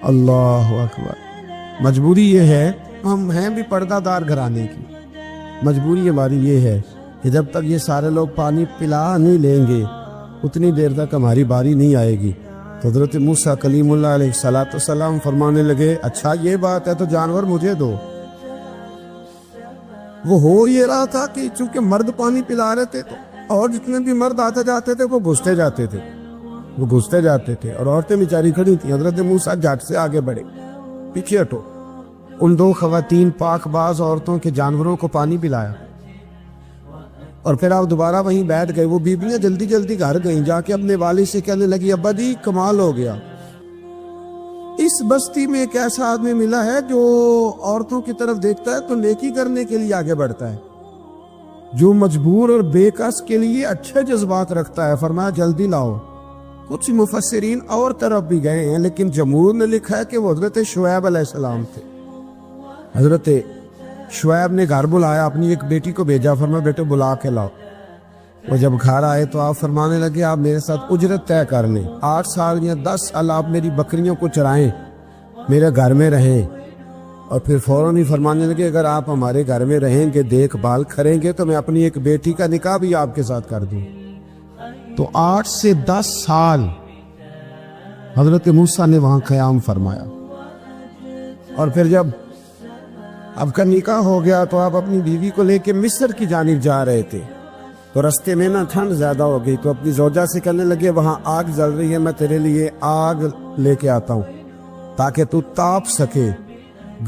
اللہ اکبر. مجبوری یہ ہے, ہم ہیں بھی پردہ دار گھرانے کی, مجبوری ہماری یہ ہے کہ جب تک یہ سارے لوگ پانی پلا نہیں لیں گے اتنی دیر تک ہماری باری نہیں آئے گی. تو حضرت موسیٰ کلیم اللہ علیہ السلام فرمانے لگے اچھا یہ بات ہے تو جانور مجھے دو. وہ ہو یہ رہا تھا کہ چونکہ مرد پانی پلا رہے تھے تو اور جتنے بھی مرد آتے جاتے تھے وہ گھستے جاتے تھے اور عورتیں بیچاری کھڑی تھیں. حضرت موسیٰ جھٹ سے آگے بڑھے, پیچھے ہٹو. ان 2 خواتین پاک باز عورتوں کے جانوروں کو پانی پلایا اور پھر آپ دوبارہ وہیں بیٹھ گئے. وہ بیویاں جلدی جلدی گھر گئیں, جا کے اپنے والد سے کہنے لگی ابا جی کمال ہو گیا, اس بستی میں ایک ایسا آدمی ملا ہے جو عورتوں کی طرف دیکھتا ہے تو نیکی کرنے کے لیے آگے بڑھتا ہے, جو مجبور اور بے کس کے لیے اچھے جذبات رکھتا ہے. فرمایا جلدی لاؤ. کچھ مفسرین اور طرف بھی گئے ہیں لیکن جمہور نے لکھا ہے کہ وہ حضرت شعیب علیہ السلام تھے. حضرت شعیب نے گھر بلایا, اپنی ایک بیٹی کو بھیجا, فرمایا بیٹے بلا کے لاؤ. وہ جب گھر آئے تو آپ فرمانے لگے آپ میرے ساتھ اجرت طے کر لیں, 8 سال یا 10 سال آپ میری بکریوں کو چرائیں, میرے گھر میں رہیں. اور پھر فوراً ہی فرمانے لگے اگر آپ ہمارے گھر میں رہیں گے دیکھ بھال کریں گے تو میں اپنی ایک بیٹی کا نکاح بھی آپ کے ساتھ کر دوں. تو 8 سے 10 سال حضرت موسیٰ نے وہاں قیام فرمایا. اور پھر جب آپ کا نکاح ہو گیا تو آپ اپنی بیوی کو لے کے مصر کی جانب جا رہے تھے, تو رستے میں نا ٹھنڈ زیادہ ہو گئی, تو اپنی زوجہ سے کہنے لگے وہاں آگ جل رہی ہے, میں تیرے لیے آگ لے کے آتا ہوں تاکہ تو تاپ سکے,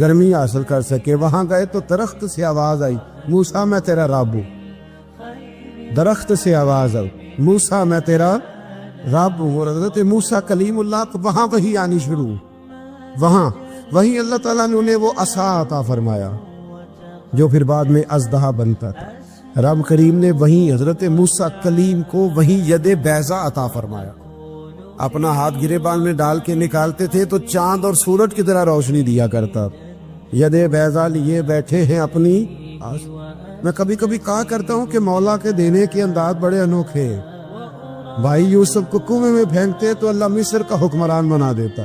گرمی حاصل کر سکے. وہاں گئے تو درخت سے آواز آئی موسیٰ میں تیرا رب ہوں. درخت سے آواز آئی موسیٰ میں تیرا رب ہوں. اور حضرت موسیٰ کلیم اللہ کو وہاں وہی آنی شروع, وہاں وہی اللہ تعالیٰ نے انہیں وہ عصا عطا فرمایا جو پھر بعد میں اژدہا بنتا تھا. رب کریم نے وہیں حضرت موسیٰ کلیم کو وہیں ید بیضا عطا فرمایا. اپنا ہاتھ گریبان میں ڈال کے نکالتے تھے تو چاند اور سورج کی طرح روشنی دیا کرتا. ید بیضا لیے بیٹھے ہیں اپنی. میں کبھی کبھی کہا کرتا ہوں کہ مولا کے دینے کے انداز بڑے انوکھے ہیں. بھائی یوسف کو کنویں میں پھینکتے تو اللہ مصر کا حکمران بنا دیتا.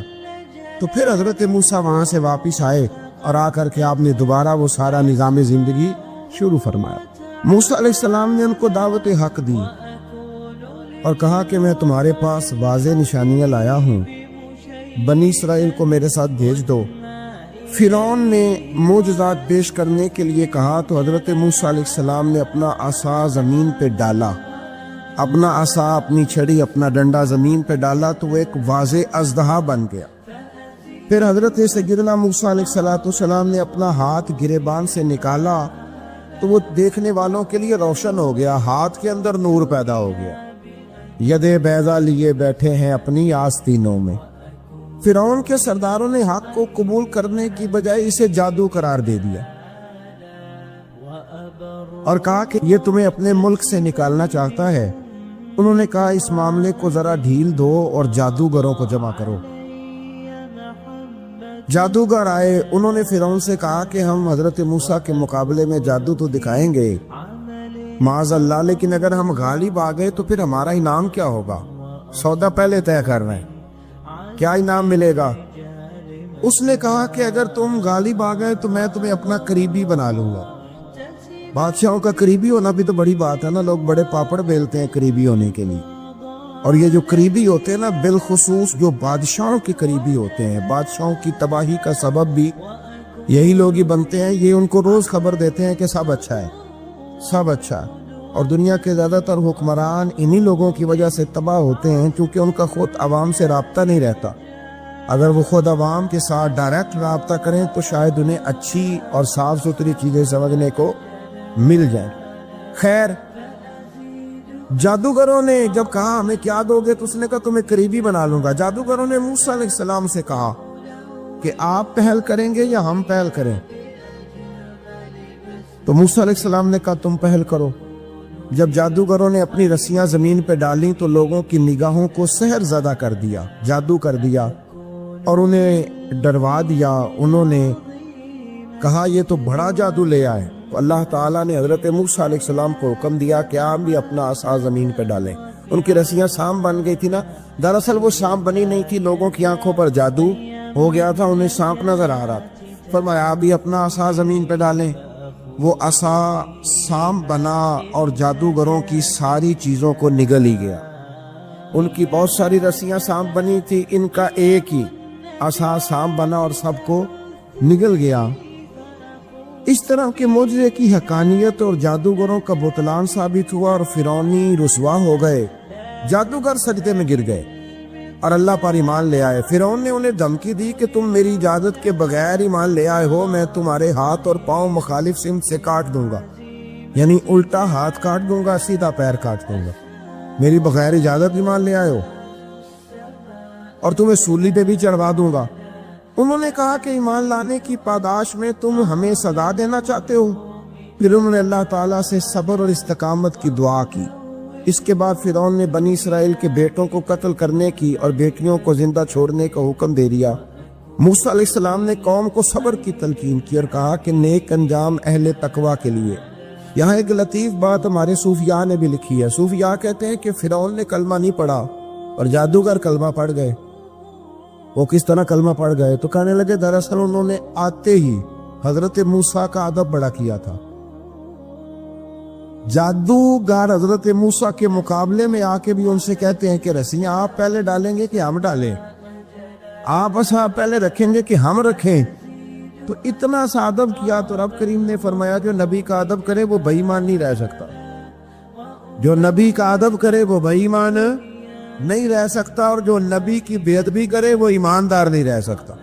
تو پھر حضرت موسیٰ وہاں سے واپس آئے اور آ کر کے آپ نے دوبارہ وہ سارا نظام زندگی شروع فرمایا. موسیٰ علیہ السلام نے ان کو دعوت حق دی اور کہا کہ میں تمہارے پاس واضح نشانیاں لایا ہوں, بنی اسرائیل کو میرے ساتھ بھیج دو. فرعون نے معجزات پیش کرنے کے لیے کہا تو حضرت موسیٰ علیہ السلام نے اپنا عصا زمین پہ ڈالا, اپنا عصا, اپنی چھڑی, اپنا ڈنڈا زمین پہ ڈالا تو وہ ایک واضح اژدہا بن گیا. پھر حضرت سیدنا موسیٰ علیہ السلام نے اپنا ہاتھ گریبان سے نکالا تو وہ دیکھنے والوں کے لیے روشن ہو گیا, ہاتھ کے اندر نور پیدا ہو گیا. ید بیضا لیے بیٹھے ہیں اپنی آستینوں میں. فرعون کے سرداروں نے حق کو قبول کرنے کی بجائے اسے جادو قرار دے دیا اور کہا کہ یہ تمہیں اپنے ملک سے نکالنا چاہتا ہے. انہوں نے کہا اس معاملے کو ذرا ڈھیل دو اور جادوگروں کو جمع کرو. جادوگر آئے, انہوں نے فرعون سے کہا کہ ہم حضرت موسیٰ کے مقابلے میں جادو تو دکھائیں گے معاذ اللہ, لیکن اگر ہم غالب آ گئے تو پھر ہمارا انعام کیا ہوگا؟ سودا پہلے طے کر رہے ہیں, کیا انعام ملے گا؟ اس نے کہا کہ اگر تم غالب آ گئے تو میں تمہیں اپنا قریبی بنا لوں گا. بادشاہوں کا قریبی ہونا بھی تو بڑی بات ہے نا, لوگ بڑے پاپڑ بیلتے ہیں قریبی ہونے کے لیے. اور یہ جو قریبی ہوتے ہیں نا، بالخصوص جو بادشاہوں کے قریبی ہوتے ہیں، بادشاہوں کی تباہی کا سبب بھی یہی لوگ ہی بنتے ہیں. یہ ان کو روز خبر دیتے ہیں کہ سب اچھا ہے، سب اچھا ہے. اور دنیا کے زیادہ تر حکمران انہی لوگوں کی وجہ سے تباہ ہوتے ہیں، کیونکہ ان کا خود عوام سے رابطہ نہیں رہتا. اگر وہ خود عوام کے ساتھ ڈائریکٹ رابطہ کریں تو شاید انہیں اچھی اور صاف ستھری چیزیں سمجھنے کو مل جائیں. خیر، جادوگروں نے جب کہا ہمیں کیا دو گے، تو اس نے کہا تمہیں قریبی بنا لوں گا. جادوگروں نے موسیٰ علیہ السلام سے کہا کہ آپ پہل کریں گے یا ہم پہل کریں؟ تو موسیٰ علیہ السلام نے کہا تم پہل کرو. جب جادوگروں نے اپنی رسیاں زمین پہ ڈالیں تو لوگوں کی نگاہوں کو سحر زدہ کر دیا، جادو کر دیا اور انہیں ڈروا دیا. انہوں نے کہا یہ تو بڑا جادو لے آئے. تو اللہ تعالیٰ نے حضرت موسیٰ علیہ السلام کو حکم دیا کہ آپ بھی اپنا عصا زمین پہ ڈالیں. ان کی رسیاں سانپ بن گئی تھی نا، دراصل وہ سانپ بنی نہیں تھی، لوگوں کی آنکھوں پر جادو ہو گیا تھا، انہیں سانپ نظر آ رہا تھا. فرمایا آپ بھی اپنا عصا زمین پہ ڈالیں. وہ عصا سانپ بنا اور جادوگروں کی ساری چیزوں کو نگل ہی گیا. ان کی بہت ساری رسیاں سانپ بنی تھی، ان کا ایک ہی عصا سانپ بنا اور سب کو نگل گیا. اس طرح کے معجزے کی حقانیت اور جادوگروں کا بطلان ثابت ہوا اور فرعونی رسوا ہو گئے. جادوگر سجدے میں گر گئے اور اللہ پر ایمان لے آئے. فرعون نے انہیں دھمکی دی کہ تم میری اجازت کے بغیر ایمان لے آئے ہو، میں تمہارے ہاتھ اور پاؤں مخالف سمت سے کاٹ دوں گا. یعنی الٹا ہاتھ کاٹ دوں گا، سیدھا پیر کاٹ دوں گا. میری بغیر اجازت ایمان لے آئے ہو، اور تمہیں سولی پہ بھی چڑھوا دوں گا. انہوں نے کہا کہ ایمان لانے کی پاداش میں تم ہمیں سزا دینا چاہتے ہو. پھر انہوں نے اللہ تعالیٰ سے صبر اور استقامت کی دعا کی. اس کے بعد فرعون نے بنی اسرائیل کے بیٹوں کو قتل کرنے کی اور بیٹیوں کو زندہ چھوڑنے کا حکم دے دیا. موسیٰ علیہ السلام نے قوم کو صبر کی تلقین کی اور کہا کہ نیک انجام اہل تقوی کے لیے. یہاں ایک لطیف بات ہمارے صوفیاء نے بھی لکھی ہے. صوفیاء کہتے ہیں کہ فرعون نے کلمہ نہیں پڑھا اور جادوگر کلمہ پڑھ گئے. وہ کس طرح کلمہ پڑھ گئے؟ تو کہنے لگے دراصل انہوں نے آتے ہی حضرت موسیٰ کا ادب بڑا کیا تھا. جادوگر حضرت موسیٰ کے مقابلے میں آ کے بھی ان سے کہتے ہیں کہ رسیاں آپ پہلے ڈالیں گے کہ ہم ڈالیں، آپ عصا پہلے رکھیں گے کہ ہم رکھیں. تو اتنا سا ادب کیا تو رب کریم نے فرمایا جو نبی کا ادب کرے وہ بے ایمان نہیں رہ سکتا. جو نبی کا ادب کرے وہ بے ایمان نہیں رہ سکتا، اور جو نبی کی بے ادبی کرے وہ ایماندار نہیں رہ سکتا.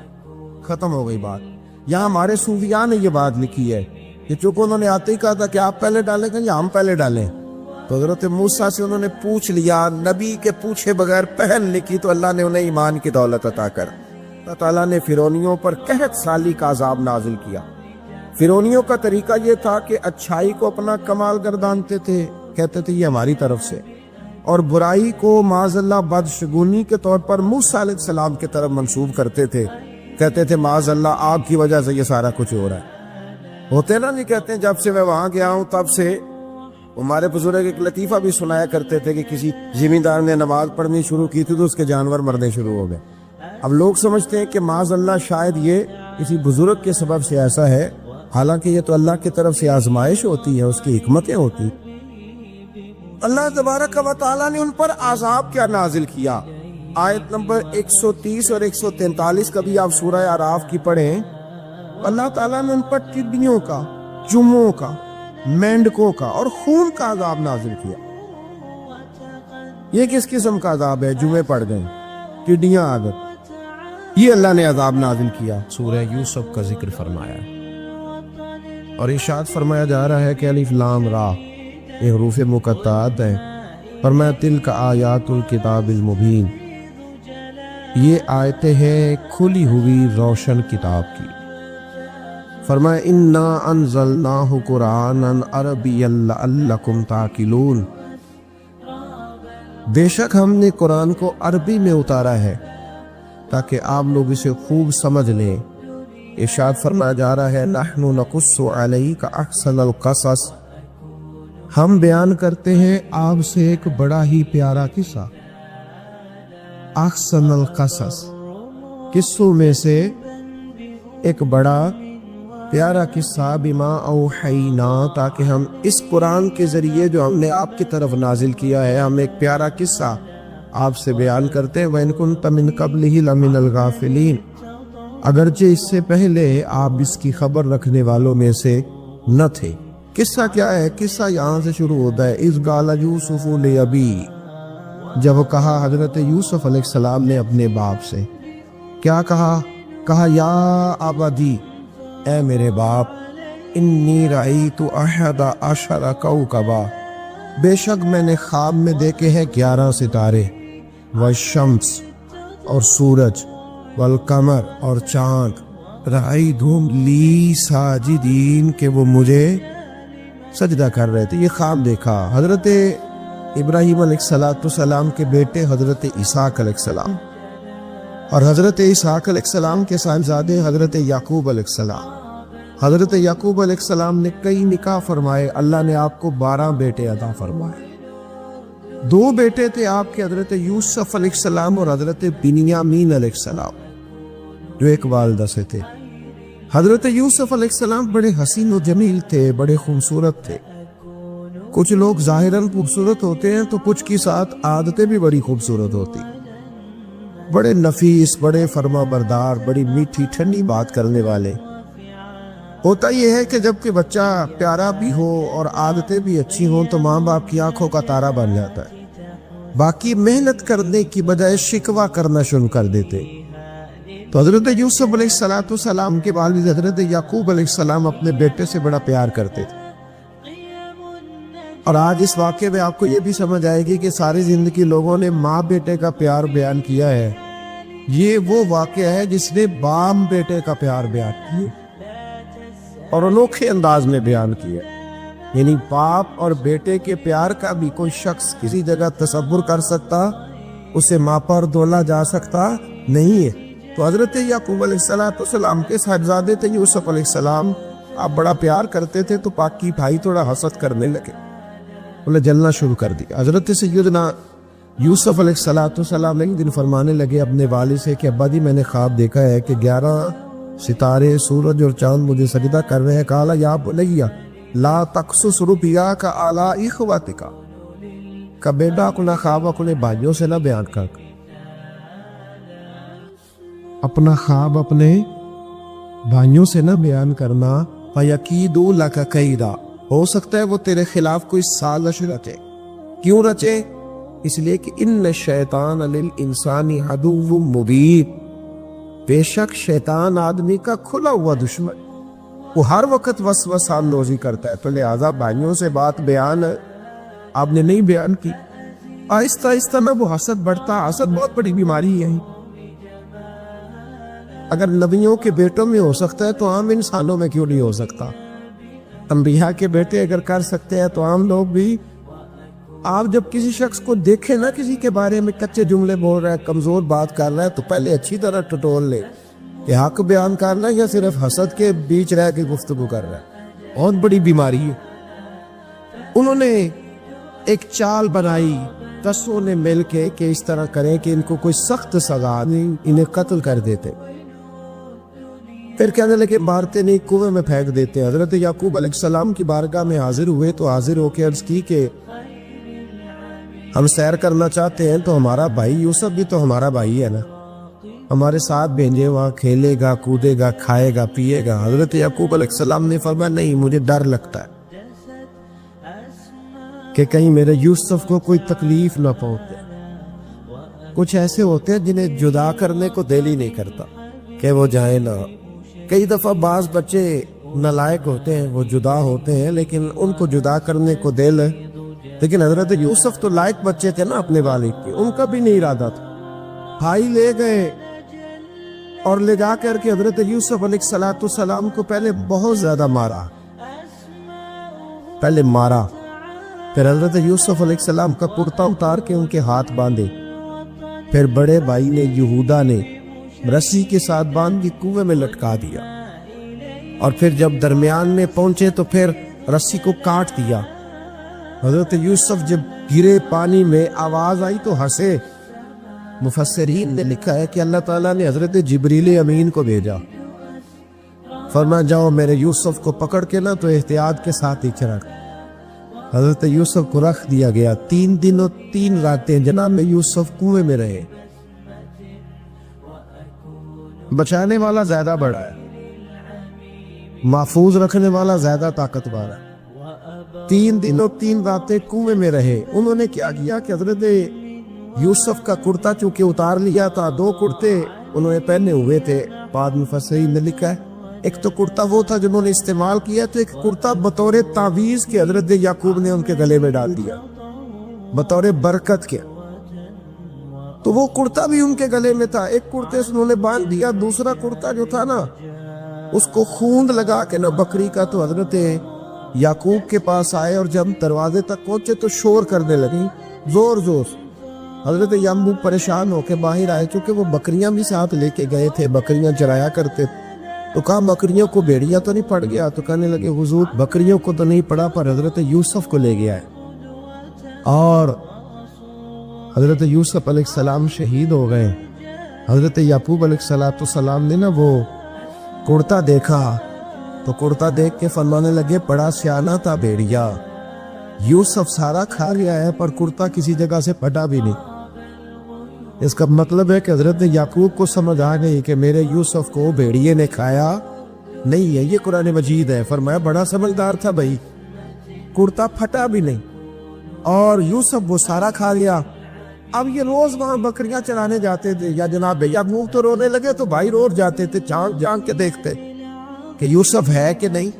ختم ہو گئی بات. یہاں ہمارے صوفیاء نے یہ بات لکھی ہے کہ چونکہ انہوں نے آتے ہی کہا تھا کہ آپ پہلے ڈالیں گے یا ہم پہلے ڈالیں، تو حضرت موسیٰ سے انہوں نے پوچھ لیا. نبی کے پوچھے بغیر پہل لکھی تو اللہ نے انہیں ایمان کی دولت عطا کر. اللہ تعالیٰ نے فرعونیوں پر قحط سالی کا عذاب نازل کیا. فرعونیوں کا طریقہ یہ تھا کہ اچھائی کو اپنا کمال گردانتے تھے، کہتے تھے یہ ہماری طرف سے، اور برائی کو معاذ اللہ بدشگونی کے طور پر موسیٰ علیہ السلام کی طرف منسوب کرتے تھے. کہتے تھے معاذ اللہ آپ کی وجہ سے یہ سارا کچھ ہو رہا ہے. ہوتے نا، نہیں کہتے ہیں جب سے میں وہاں گیا ہوں تب سے. ہمارے بزرگ ایک لطیفہ بھی سنایا کرتے تھے کہ کسی زمیندار نے نماز پڑھنی شروع کی تھی تو اس کے جانور مرنے شروع ہو گئے. اب لوگ سمجھتے ہیں کہ معاذ اللہ شاید یہ کسی بزرگ کے سبب سے ایسا ہے، حالانکہ یہ تو اللہ کی طرف سے آزمائش ہوتی ہے، اس کی حکمتیں ہوتی. اللہ تبارک و تعالیٰ نے ان پر عذاب کیا نازل کیا. آیت نمبر 130 اور 143 کا بھی آپ سورہ اعراف کی پڑھیں. اللہ تعالیٰ نے ان پر ٹڈیوں کا، چوہوں کا، مینڈکوں کا اور خون کا عذاب نازل کیا. یہ کس قسم کا عذاب ہے؟ جمعے پڑ گئے، ٹڈیاں آ گئیں، یہ اللہ نے عذاب نازل کیا. سورہ یوسف کا ذکر فرمایا اور ارشاد فرمایا جا رہا ہے کہ الف لام را یہ حروف مقطعات ہیں. فرمایا تلک آیات الکتاب المبین، یہ آیتیں ہیں کھلی ہوئی روشن کتاب کی. فرمایا انا انزلناہ قرآنا عربیا لعلکم تعقلون، بے شک ہم نے قرآن کو عربی میں اتارا ہے تاکہ آپ لوگ اسے خوب سمجھ لیں. ارشاد فرمایا جا رہا ہے نحن نقص علیک احسن القصص، ہم بیان کرتے ہیں آپ سے ایک بڑا ہی پیارا قصہ. احسن القصص، قصوں میں سے ایک بڑا پیارا قصہ. بما اوحینا، تاکہ ہم اس قرآن کے ذریعے جو ہم نے آپ کی طرف نازل کیا ہے، ہم ایک پیارا قصہ آپ سے بیان کرتے ہیں وَإِن كُنتَ مِن قَبْلِهِ لَمِنَ الْغَافِلِينَ، اگرچہ اس سے پہلے آپ اس کی خبر رکھنے والوں میں سے نہ تھے۔ قصہ کیا ہے؟ قصہ یہاں سے شروع ہوتا ہے، اِذْ قَالَ يُوسُفُ لِأَبِيهِ، جب کہا حضرت یوسف علیہ السلام نے اپنے باپ سے، کیا کہا یا ابدی، اے میرے باپ، انی رأیت احد عشر کوکبا، بے شک میں نے خواب میں دیکھے ہیں 11 ستارے، والشمس اور سورج، والقمر اور چاند، رأیتہم لی ساجدین، کہ وہ مجھے سجدہ کر رہے تھے۔ یہ خواب دیکھا حضرت ابراہیم علیہ السلام کے بیٹے حضرت اسحاق علیہ السلام، اور حضرت اسحاق علیہ السلام کے صاحبزادے حضرت یعقوب علیہ السلام۔ حضرت یعقوب علیہ السلام نے کئی نکاح فرمائے، اللہ نے آپ کو 12 بیٹے عطا فرمائے۔ 2 بیٹے تھے آپ کے، حضرت یوسف علیہ السلام اور حضرت بنیامین علیہ السلام، جو ایک والدہ سے تھے۔ حضرت یوسف علیہ السلام بڑے حسین و جمیل تھے، بڑے خوبصورت تھے۔ کچھ لوگ ظاہراً خوبصورت ہوتے ہیں تو کچھ کی ساتھ عادتیں بھی بڑی خوبصورت ہوتی، بڑے نفیس، بڑے فرما بردار، بڑی میٹھی ٹھنڈی بات کرنے والے۔ ہوتا یہ ہے کہ جب کہ بچہ پیارا بھی ہو اور عادتیں بھی اچھی ہوں تو ماں باپ کی آنکھوں کا تارا بن جاتا ہے، باقی محنت کرنے کی بجائے شکوہ کرنا شروع کر دیتے۔ تو حضرت یوسف علیہ السلام کے والد حضرت یعقوب علیہ السلام اپنے بیٹے سے بڑا پیار کرتے تھے۔ اور آج اس واقعے میں آپ کو یہ بھی سمجھ آئے گی کہ ساری زندگی لوگوں نے ماں بیٹے کا پیار بیان کیا ہے، یہ وہ واقعہ ہے جس نے باپ بیٹے کا پیار بیان کیا اور انوکھے انداز میں بیان کیا، یعنی باپ اور بیٹے کے پیار کا بھی کوئی شخص کسی جگہ تصور کر سکتا، اسے ماپا اور تولا جا سکتا نہیں ہے۔ تو حضرت یعقوب علیہ السلام کے صاحبزادے تھے یوسف علیہ السلام، آپ بڑا پیار کرتے تھے تو باقی بھائی تھوڑا حسد کرنے لگے، انہیں جلنا شروع کر دیا۔ حضرت سیدنا یوسف علیہ السلام ایک دن فرمانے لگے اپنے والد سے کہ ابا جی میں نے خواب دیکھا ہے کہ 11 ستارے، سورج اور چاند مجھے سجدہ کر رہے ہیں۔ قال یا بنی لا تقصص رؤیاک علی اخواتک، کہ بیٹا اپنا خواب اپنے بھائیوں سے نہ بیان کر، اپنا خواب اپنے بھائیوں سے نہ بیان کرنا، فیکیدوا لک کیدا، ہو سکتا ہے وہ تیرے خلاف کوئی سازش رچے۔ کیوں رچے؟ اس لیے کہ ان الشیطان للانسان عدو مبین، بے شک شیطان آدمی کا کھلا ہوا دشمن، وہ ہر وقت وسوسہ اندوزی کرتا ہے۔ تو لہٰذا بھائیوں سے بات بیان آپ نے نہیں بیان کی، آہستہ آہستہ میں وہ حسد بڑھتا۔ حسد بہت بڑی بیماری ہے، اگر نبیوں کے بیٹوں میں ہو سکتا ہے تو عام انسانوں میں کیوں نہیں ہو سکتا؟ انبیاء کے بیٹے اگر کر سکتے ہیں تو عام لوگ بھی۔ آپ جب کسی شخص کو دیکھیں نا کسی کے بارے میں کچے جملے بول رہا ہے، کمزور بات کر رہا ہے، تو پہلے اچھی طرح ٹٹول لے کہ حق بیان کر رہا ہے یا صرف حسد کے بیچ رہ کے گفتگو کر رہا ہے۔ بہت بڑی بیماری ہے۔ انہوں نے ایک چال بنائی 10 نے مل کے کہ اس طرح کریں کہ ان کو کوئی سخت سزا نہیں، انہیں قتل کر دیتے۔ پھر کہنے لگے مارتے نہیں، کنویں میں پھینک دیتے ہیں۔ حضرت یعقوب علیہ السلام کی بارگاہ میں حاضر ہوئے تو حاضر ہو کے عرض کی کہ ہم سیر کرنا چاہتے ہیں تو ہمارا بھائی یوسف بھی تو ہمارا بھائی ہے نا، ہمارے ساتھ بھیجے، وہاں کھیلے گا، کودے گا، کھائے گا، پیے گا۔ حضرت یعقوب علیہ السلام نے فرمایا نہیں، مجھے ڈر لگتا ہے کہ کہیں میرے یوسف کو کوئی تکلیف نہ پہنچے۔ کچھ ایسے ہوتے ہیں جنہیں جدا کرنے کو دل ہی نہیں کرتا کہ وہ جائیں نہ۔ کئی دفعہ بعض بچے نالائق ہوتے ہیں، وہ جدا ہوتے ہیں لیکن ان کو جدا کرنے کو دل ہے، لیکن حضرت یوسف تو لائق بچے تھے نا اپنے والد کے، ان کا بھی نہیں ارادہ تھا۔ بھائی لے گئے اور لے جا کر کے حضرت یوسف علیہ السلام کو پہلے بہت زیادہ مارا، پھر حضرت یوسف علیہ السلام کا کرتا اتار کے ان کے ہاتھ باندھے، پھر بڑے بھائی نے یہودا نے رسی کے ساتھ باندھ کے کنویں میں لٹکا دیا، اور پھر جب درمیان میں پہنچے تو پھر رسی کو کاٹ دیا۔ حضرت یوسف جب گرے پانی میں آواز آئی تو ہنسے۔ مفسرین نے لکھا ہے کہ اللہ تعالیٰ نے حضرت جبریل امین کو بھیجا، فرمایا جاؤ میرے یوسف کو پکڑ کے نا تو احتیاط کے ساتھ ہی رکھ، حضرت یوسف کو رکھ دیا گیا، 3 دن اور 3 راتیں جناب یوسف کنویں میں رہے۔ بچانے والا زیادہ بڑا ہے، محفوظ رکھنے والا زیادہ طاقتور ہے۔ 3 دن اور 3 راتیں کنویں میں رہے۔ انہوں نے کیا کیا کہ حضرت یوسف کا کرتا چونکہ اتار لیا تھا، 2 کرتے انہوں نے پہنے ہوئے تھے، بعد مفسرین نے لکھا ہے ایک تو کرتا وہ تھا جنہوں نے استعمال کیا، تو ایک کرتا بطور تعویذ کے حضرت یعقوب نے ان کے گلے میں ڈال دیا بطور برکت کے، تو وہ کرتا بھی ان کے گلے میں تھا۔ ایک کرتے سے انہوں نے باندھ دیا، دوسرا کرتا جو تھا نا اس کو خوند لگا کے نا بکری کا، تو حضرت یعقوب کے پاس آئے اور جب دروازے تک پہنچے تو شور کرنے لگی زور زور سے۔ حضرت یعقوب پریشان ہو کے باہر آئے، چونکہ وہ بکریاں بھی ساتھ لے کے گئے تھے، بکریاں چرایا کرتے، تو کہا بکریوں کو بھیڑیا تو نہیں پڑ گیا؟ تو کہنے لگے حضور بکریوں کو تو نہیں پڑا، پر حضرت یوسف کو لے گیا ہے۔ اور حضرت یوسف علیہ السلام شہید ہو گئے۔ حضرت یعقوب علیہ السلام نے نا وہ کرتا دیکھا تو کرتا دیکھ کے فرمانے لگے بڑا سیانہ تھا بھیڑیا، یوسف سارا کھا گیا ہے پر کرتا کسی جگہ سے پھٹا بھی نہیں۔ اس کا مطلب ہے کہ حضرت یعقوب کو سمجھ آ گئی کہ میرے یوسف کو بھیڑیے نے کھایا نہیں ہے، یہ قرآن مجید ہے۔ فرمایا بڑا سمجھدار تھا بھائی، کرتا پھٹا بھی نہیں اور یوسف وہ سارا کھا گیا۔ اب یہ روز وہاں بکریاں چرانے جاتے تھے، یا جناب یعقوب تو رونے لگے تو بھائی روز جاتے تھے، جان جان کے دیکھتے کہ یوسف ہے کہ نہیں۔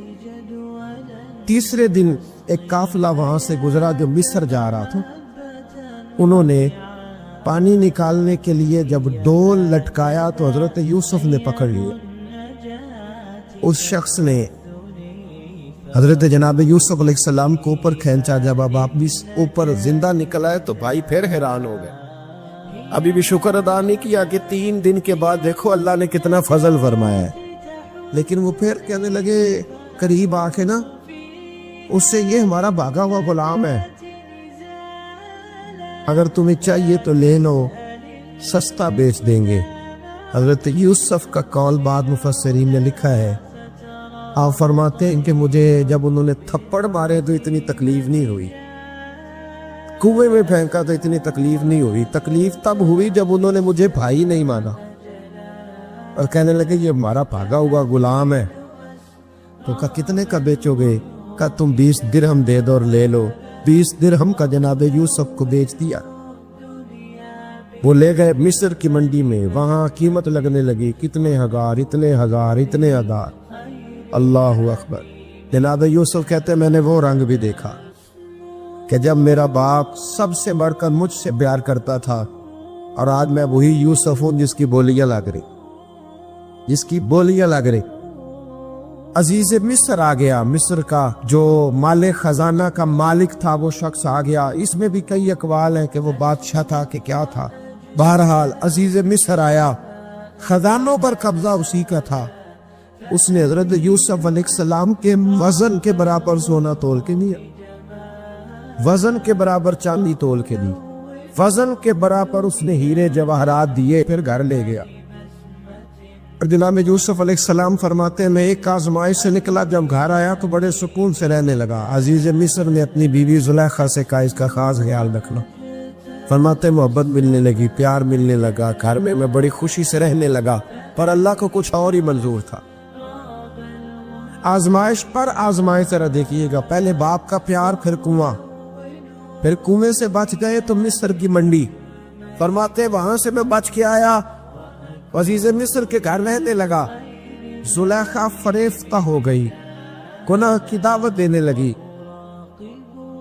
تیسرے دن ایک قافلہ وہاں سے گزرا جو مصر جا رہا تھا، انہوں نے پانی نکالنے کے لیے جب ڈول لٹکایا تو حضرت یوسف نے پکڑ لیا۔ اس شخص نے حضرت جناب یوسف علیہ السلام کو اوپر کھینچا، جب اب آپ بھی اوپر زندہ نکل آئے تو بھائی پھر حیران ہو گئے، ابھی بھی شکر ادا نہیں کیا کہ 3 دن کے بعد دیکھو اللہ نے کتنا فضل فرمایا ہے۔ لیکن وہ پھر کہنے لگے قریب آ کے نا اس سے یہ ہمارا بھاگا ہوا غلام ہے، اگر تمہیں چاہیے تو لے لو، سستا بیچ دیں گے۔ حضرت یوسف کا قول بعد مفسرین نے لکھا ہے، آپ فرماتے ہیں کہ مجھے جب انہوں نے تھپڑ مارے تو اتنی تکلیف نہیں ہوئی، کنویں میں پھینکا تو اتنی تکلیف نہیں ہوئی، تکلیف تب ہوئی جب انہوں نے مجھے بھائی نہیں مانا اور کہنے لگے یہ ہمارا بھاگا ہوا غلام ہے۔ تو کہا کتنے کا بیچو گے؟ کہا تم 20 درہم دے دو اور لے لو۔ 20 درہم کا جناب یوسف کو بیچ دیا۔ وہ لے گئے مصر کی منڈی میں، وہاں قیمت لگنے لگی، کتنے ہزار، اتنے ہزار، اتنے ہزار۔ اللہ اکبر۔ جناب یوسف کہتے میں نے وہ رنگ بھی دیکھا کہ جب میرا باپ سب سے بڑھ کر مجھ سے پیار کرتا تھا، اور آج میں وہی یوسف ہوں جس کی بولیاں لگ رہی، جس کی بولیاں لگ رہی۔ عزیز مصر آ گیا، مصر کا جو مال خزانہ کا مالک تھا وہ شخص آ گیا۔ اس میں بھی کئی اقوال ہیں کہ وہ بادشاہ تھا کہ کیا تھا، بہرحال عزیز مصر آیا، خزانوں پر قبضہ اسی کا تھا۔ اس نے حضرت یوسف علیہ السلام کے وزن کے برابر سونا تول کے دیا، وزن کے برابر چاندی تول کے دی، وزن کے برابر اس نے ہیرے جواہرات دیے، پھر گھر لے گیا۔ اور جناب یوسف علیہ السلام فرماتے ہیں میں ایک آزمائش سے نکلا، جب گھر آیا تو بڑے سکون سے رہنے لگا۔ عزیز مصر نے اپنی بیوی زلیخا سے کہا اس کا خاص خیال رکھنا۔ فرماتے محبت ملنے لگی، پیار ملنے لگا، گھر میں بڑی خوشی سے رہنے لگا، پر اللہ کو کچھ اور ہی منظور تھا۔ آزمائش پر آزمائش ذرا دیکھیے گا، پہلے باپ کا پیار، پھر کنواں، پھر کنویں سے بچ گئے تو مصر کی منڈی۔ فرماتے وہاں سے میں بچ کے آیا، عزیز مصر کے گھر رہنے لگا، زلیخا فریفتہ ہو گئی، گناہ کی دعوت دینے لگی۔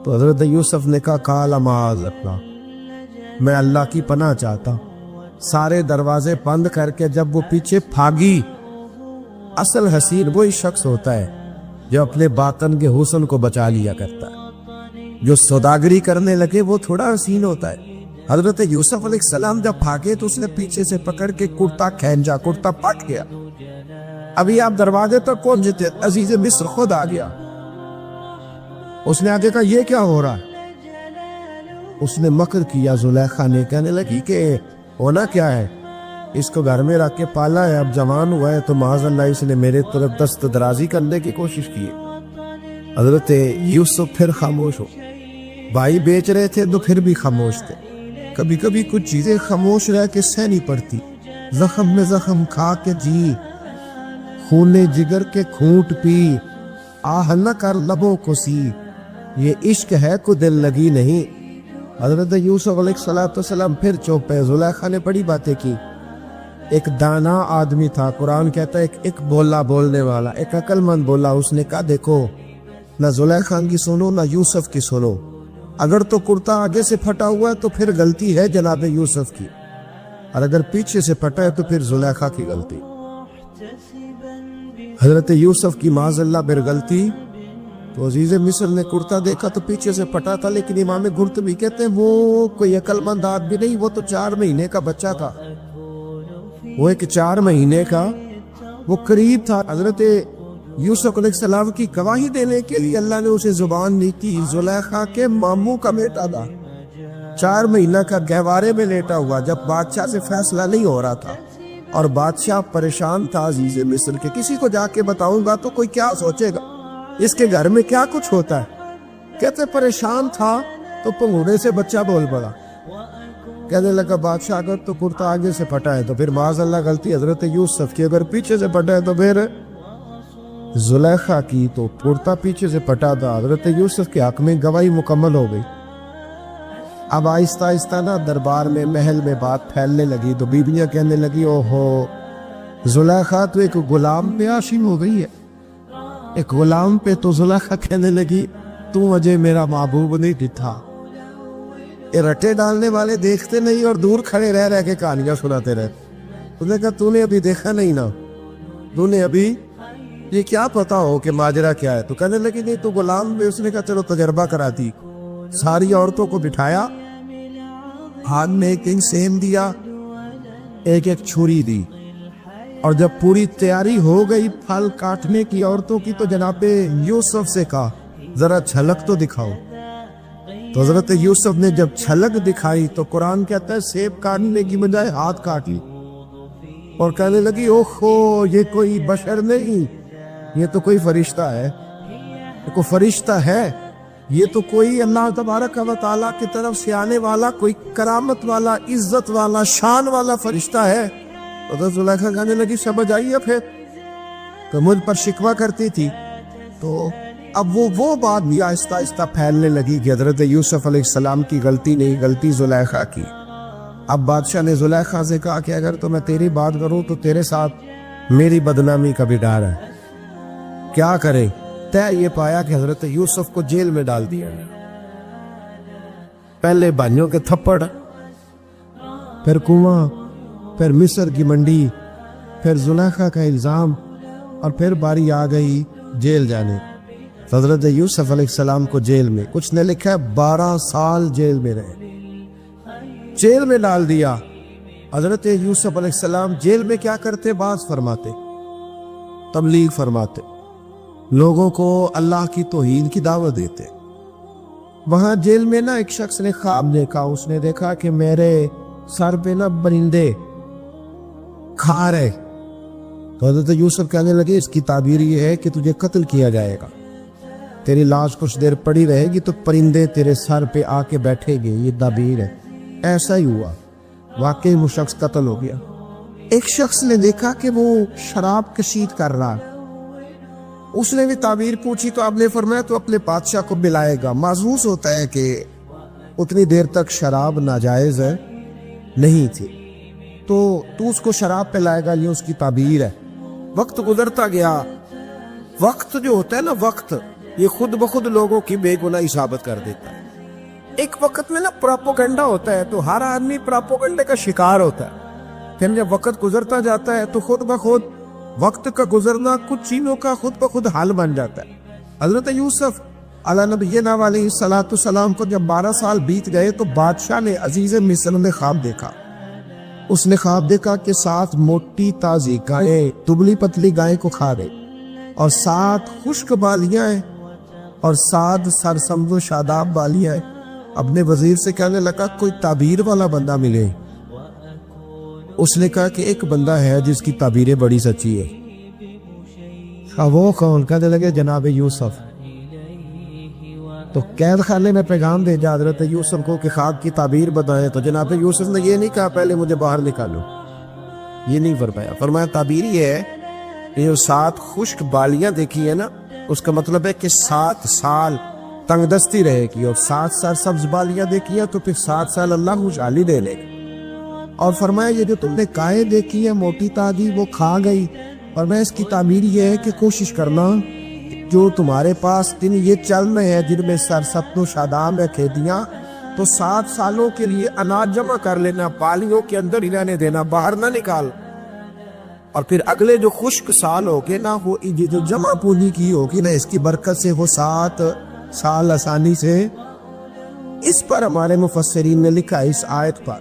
تو حضرت یوسف نے کہا قال معاذ اللہ، میں اللہ کی پناہ چاہتا۔ سارے دروازے بند کر کے جب وہ پیچھے بھاگی، اصل حسین وہی شخص ہوتا ہے جو اپنے باطن کے حسن کو بچا لیا کرتا ہے، جو سوداگری کرنے لگے وہ تھوڑا حسین ہوتا ہے۔ حضرت یوسف علیہ السلام جب بھاگے تو اس نے پیچھے سے پکڑ کے کرتا کھینچا، کرتا پھٹ گیا۔ ابھی آپ دروازے تک پہنچے تھے، عزیز مصر خود آ گیا۔ اس نے آگے کہا یہ کیا ہو رہا ہے؟ اس نے مکر کیا، زلیخا نے، کہنے لگی کہ ہونا کیا ہے، اس کو گھر میں رکھ کے پالا ہے، اب جوان ہوا ہے تو معاذ اللہ اس نے میرے طرف دست درازی کرنے کی کوشش کی ہے۔ حضرت یوسف پھر خاموش ہو. بھائی بیچ رہے تھے تو پھر بھی خاموش تھے. کبھی کبھی کچھ چیزیں خاموش رہ کے سہ نہیں پڑتی. زخم میں زخم کھا کے جی، خون جگر کے کھونٹ پی، آہ نہ کر لبوں کو سی، یہ عشق ہے کو دل لگی نہیں. حضرت یوسف علیہ السلام پھر چوپ ہے. زلیخا نے بڑی باتیں کی. ایک دانا آدمی تھا، قرآن کہتا ہے ایک بولا بولنے والا، ایک عقل مند بولا. اس نے کہا دیکھو، نہ زلیخا کی سنو نہ یوسف کی سنو. اگر تو کرتا آگے سے پھٹا ہوا ہے تو پھر غلطی ہے جناب یوسف کی، اور اگر پیچھے سے پھٹا ہے تو پھر زلیخا کی غلطی. حضرت یوسف کی معاذ اللہ بر غلطی. تو عزیز مصر نے کرتا دیکھا تو پیچھے سے پھٹا تھا، لیکن امام قرطبی کہتے ہیں وہ کوئی عقل مند آدمی نہیں، وہ تو 4 مہینے کا بچہ تھا. وہ ایک 4 مہینے کا وہ قریب تھا. حضرت یوسف علیہ السلام کی گواہی دینے کے لیے اللہ نے اسے زبان نہیں کی. زلیخا کے ماموں کا بیٹا تھا، 4 مہینہ کا گہوارے میں لیٹا ہوا، جب بادشاہ سے فیصلہ نہیں ہو رہا تھا اور بادشاہ پریشان تھا عزیز مصر کے. کسی کو جا کے بتاؤں گا تو کوئی کیا سوچے گا، اس کے گھر میں کیا کچھ ہوتا ہے. کہتے پریشان تھا تو پنگوڑے سے بچہ بول پڑا. کہنے لگا بادشاہ اگر تو کرتا آگے سے پھٹا ہے تو پھر معاذ اللہ غلطی حضرت یوسف کی، اگر پیچھے سے پھٹا ہے تو پھر زلیخا کی. تو کرتا پیچھے سے پھٹا تھا. حضرت یوسف کے حق میں گواہی مکمل ہو گئی. اب آہستہ آہستہ نا دربار میں محل میں بات پھیلنے لگی. تو بیویاں کہنے لگی اوہو زلیخا تو ایک غلام پہ عاشق ہو گئی ہے. ایک غلام پہ. تو زلیخا کہنے لگی تو مجھے میرا محبوب نہیں تھا. یہ رٹے ڈالنے والے دیکھتے نہیں اور دور کھڑے رہ رہ کے کہانیاں سناتے رہے. تو نے کہا تو نے ابھی دیکھا نہیں نا، تو نے ابھی یہ کیا پتا ہو کہ ماجرا کیا ہے. تو کہنے لگی نہیں تو غلام میں. اس نے کہا چلو تجربہ کراتی. ساری عورتوں کو بٹھایا، ہاتھ میں ایک سیم دیا، ایک ایک چھری دی، اور جب پوری تیاری ہو گئی پھل کاٹنے کی عورتوں کی تو جناب یوسف سے کہا ذرا جھلک تو دکھاؤ. تو حضرت یوسف نے جب جھلک دکھائی تو قرآن کہتا ہے سیب کاٹنے کی بجائے ہاتھ کاٹ لی، اور کہنے لگی اوہو یہ کوئی بشر نہیں، یہ تو کوئی فرشتہ ہے. یہ کوئی فرشتہ ہے، یہ تو کوئی اللہ تبارک و تعالیٰ کی طرف سے آنے والا کوئی کرامت والا، عزت والا، شان والا فرشتہ ہے. تو زلیخا کہنے لگی سمجھ آئیے پھر تو مجھ پر شکوہ کرتی تھی. تو اب وہ بات بھی آہستہ آہستہ پھیلنے لگی کہ حضرت یوسف علیہ السلام کی غلطی نہیں، غلطی زلیخا کی. اب بادشاہ نے زلیخا سے کہا کہ اگر تو میں تیری بات کروں تو تیرے ساتھ میری بدنامی کا بھی ڈر ہے. کیا کرے؟ طے یہ پایا کہ حضرت یوسف کو جیل میں ڈال دیا. پہلے بانیوں کے تھپڑ، پھر کنواں، پھر مصر کی منڈی، پھر زلیخا کا الزام، اور پھر باری آ گئی جیل جانے. حضرت یوسف علیہ السلام کو جیل میں، کچھ نے لکھا ہے 12 سال جیل میں رہے، جیل میں ڈال دیا. حضرت یوسف علیہ السلام جیل میں کیا کرتے؟ بعض فرماتے تبلیغ فرماتے، لوگوں کو اللہ کی توحید کی دعوت دیتے. وہاں جیل میں نا ایک شخص نے خواب دیکھا. اس نے دیکھا کہ میرے سر پہ نا پرندے کھا رہے. تو حضرت یوسف کہنے لگے اس کی تعبیر یہ ہے کہ تجھے قتل کیا جائے گا، تیری لاش کچھ دیر پڑی رہے گی تو پرندے تیرے سر پہ آ کے بیٹھے گے، یہ تعبیر ہے. ایسا ہی ہوا، واقعی وہ شخص قتل ہو گیا. ایک شخص نے دیکھا کہ وہ شراب کشید کر رہا، اس نے بھی تعبیر پوچھی تو آپ نے فرمایا تو اپنے بادشاہ کو بلائے گا. محسوس ہوتا ہے کہ اتنی دیر تک شراب ناجائز نہیں تھی، تو اس کو شراب پلائے گا، یہ اس کی تعبیر ہے. وقت گزرتا گیا. وقت جو ہوتا ہے نا، وقت یہ خود بخود لوگوں کی بے گناہی ثابت کر دیتا ہے. ایک وقت میں نا پراپوگنڈا ہوتا ہے تو ہر آدمی پراپوگنڈے کا شکار ہوتا ہے. پھر جب وقت گزرتا جاتا ہے تو خود بخود وقت کا گزرنا کچھ چیزوں کا خود بخود حل بن جاتا ہے. حضرت یوسف علیہ نبینا علیہ السلام کو جب 12 سال بیت گئے تو بادشاہ نے عزیز مصر نے خواب دیکھا. اس نے خواب دیکھا کہ 7 موٹی تازی گائیں دبلی پتلی گائیں کو کھا گئی، اور 7 خشک بالیاں ہیں، اور 7 سرسبز و شاداب بالیاں ہیں. اپنے وزیر سے کہنے لگا کوئی تعبیر والا بندہ ملے. اس نے کہا کہ ایک بندہ ہے جس کی تعبیریں بڑی سچی ہے. وہ کون؟ کہنے لگے جناب یوسف. تو قید خانے میں پیغام بھیجا حضرت یوسف کو کہ خواب کی تعبیر بتائیں، تو جناب یوسف نے یہ نہیں کہا پہلے مجھے باہر نکالو، یہ نہیں فرمایا۔ فرمایا تعبیر یہ ہے کہ جو 7 خشک بالیاں دیکھی ہے نا، اس کا مطلب ہے کہ 7 سال تنگ دستی رہے گی، اور 7 سال سبز بالیاں دیکھی ہیں تو پھر 7 سال اللہ خوشحالی دے لے گا۔ اور فرمایا یہ جو تم نے کائیں دیکھی ہے موٹی تازی وہ کھا گئی، اور میں اس کی تعبیر یہ ہے کہ کوشش کرنا جو تمہارے پاس دن یہ چل رہے ہیں جن میں سرسبز و شاداب ہے کھیتیاں، تو 7 سالوں کے لیے اناج جمع کر لینا، بالیوں کے اندر ہی رہنے دینا، باہر نہ نکال، اور پھر اگلے جو خشک سال ہوگے نا وہ یہ جو جمع پونجی کی ہوگی نا اس کی برکت سے وہ 7 سال آسانی سے۔ اس پر ہمارے مفسرین نے لکھا اس آیت پر،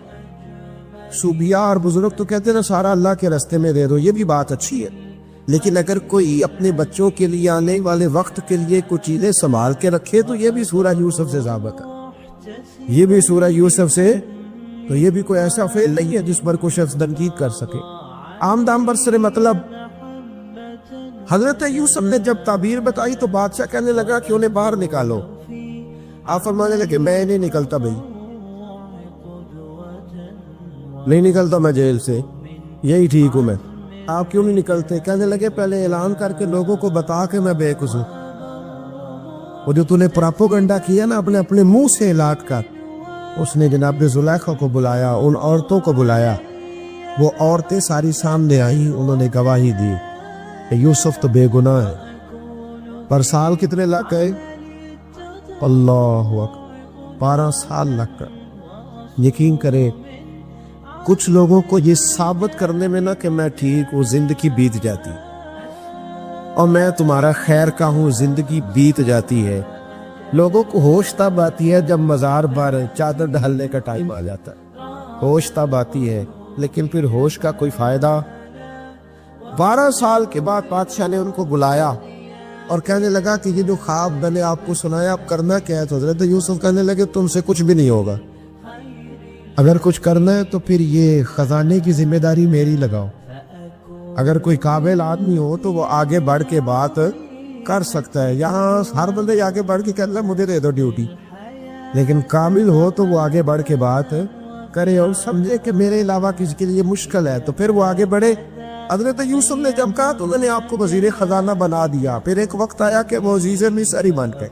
صوفیاء اور بزرگ تو کہتے ہیں نا سارا اللہ کے راستے میں دے دو، یہ بھی بات اچھی ہے، لیکن اگر کوئی اپنے بچوں کے لیے آنے والے وقت کے لیے کچھ چیزیں سنبھال کے رکھے تو یہ بھی سورہ یوسف سے ثابت ہے، یہ بھی سورہ یوسف سے، تو یہ بھی کوئی ایسا فعل نہیں ہے جس پر کوئی شخص تنقید کر سکے۔ عام دام برسر مطلب حضرت یوسف نے جب تعبیر بتائی تو بادشاہ کہنے لگا کہ انہیں باہر نکالو، آپ فرمانے لگے میں نہیں نکلتا بھائی، نہیں نکلتا میں جیل سے، یہی ٹھیک ہوں میں، آپ کیوں نہیں نکلتے؟ کہنے لگے پہلے اعلان کر کے لوگوں کو بتا کہ میں بے قصور ہوں، وہ جو تو نے پراپوگنڈا کیا نا اپنے منہ سے اعلان کر۔ اس نے جناب زلیخا کو بلایا، ان عورتوں کو بلایا، وہ عورتیں ساری سامنے آئیں، انہوں نے گواہی دی کہ یوسف تو بے گناہ ہے۔ پر سال کتنے لگ گئے؟ اللہ اکبر، 12 سال لگ گئے۔ یقین کرے کچھ لوگوں کو یہ ثابت کرنے میں نہ کہ میں ٹھیک ہوں زندگی بیت جاتی، اور میں تمہارا خیر کا ہوں زندگی بیت جاتی ہے۔ لوگوں کو ہوش تب آتی ہے جب مزار پر چادر ڈالنے کا ٹائم آ جاتا ہے، ہوش تب آتی ہے، لیکن پھر ہوش کا کوئی فائدہ۔ 12 سال کے بعد بادشاہ نے ان کو بلایا اور کہنے لگا کہ یہ جو خواب میں نے آپ کو سنایا اب کرنا کیا ہے؟ تو حضرت یوسف کہنے لگے تم سے کچھ بھی نہیں ہوگا، اگر کچھ کرنا ہے تو پھر یہ خزانے کی ذمہ داری میری لگاؤ، اگر کوئی قابل آدمی ہو تو وہ آگے بڑھ کے بات کر سکتا ہے، یہاں ہر بندے آگے بڑھ کے کہتا ہے مجھے دے دو ڈیوٹی، لیکن کامل ہو تو وہ آگے بڑھ کے بات کرے اور سمجھے کہ میرے علاوہ کسی کے لیے مشکل ہے تو پھر وہ آگے بڑھے۔ حضرت یوسف نے جب کہا تو انہوں نے آپ کو وزیر خزانہ بنا دیا، پھر ایک وقت آیا کہ وہ عزیز مصر ہی بن گئے،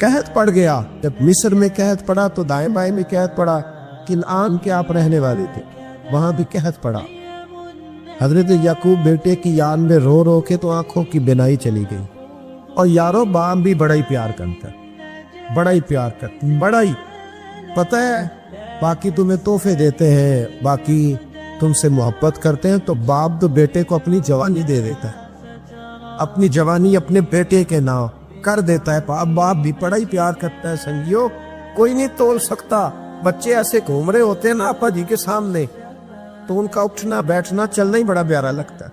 قحط پڑ گیا، جب مصر میں قحط پڑا تو دائیں بائیں میں قحط پڑا، کنعان کے آپ رہنے والے تھے وہاں بھی قحط پڑا، حضرت یعقوب بیٹے کی یاد میں رو رو کے تو آنکھوں کی بینائی چلی گئی۔ اور یارو باپ بھی بڑا ہی پیار کرتا ہے، بڑا ہی پیار کرتا ہے، بڑا ہی، پتہ ہے باقی تمہیں تحفے دیتے ہیں، باقی تم سے محبت کرتے ہیں، تو باپ تو بیٹے کو اپنی جوانی دے دیتا ہے، اپنی جوانی اپنے بیٹے کے نام کر دیتا ہے، باپ بھی بڑا ہی پیار کرتا ہے۔ سنگیو کوئی نہیں تول سکتا، بچے ایسے گھوم رہے ہوتے ہیں نا آپا جی کے سامنے تو ان کا اٹھنا بیٹھنا چلنا ہی بڑا پیارا لگتا ہے،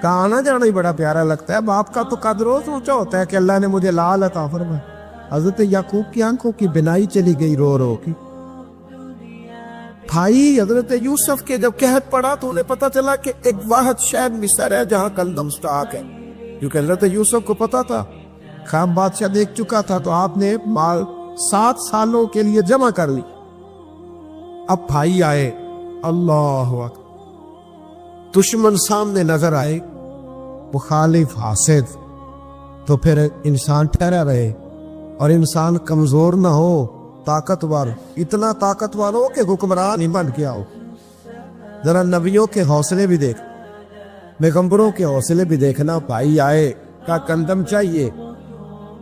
کہاں آنا جانا ہی بڑا پیارا لگتا ہے۔ باپ کا تو قدر روز اونچا ہوتا ہے کہ اللہ نے مجھے لال عطا فرمایا۔ حضرت یعقوب کی آنکھوں کی بینائی چلی گئی رو رو کی۔ بھائی حضرت یوسف کے جب قحط پڑا تو انہیں پتا چلا کہ ایک واحد شہر مصر ہے جہاں گندم سٹاک ہے، کیونکہ حضرت یوسف کو پتا تھا، خواب بادشاہ دیکھ چکا تھا، تو آپ نے مال 7 سالوں کے لیے جمع کر لی۔ اب بھائی آئے، اللہ اکبر، دشمن سامنے نظر آئے، مخالف حاسد، تو پھر انسان ٹھہرا رہے اور انسان کمزور نہ ہو، طاقتور، اتنا طاقتور ہو کہ حکمران ہی بن گیا ہو۔ ذرا نبیوں کے حوصلے بھی دیکھ، پیغمبروں کے حوصلے بھی دیکھنا۔ بھائی آئے کا گندم چاہیے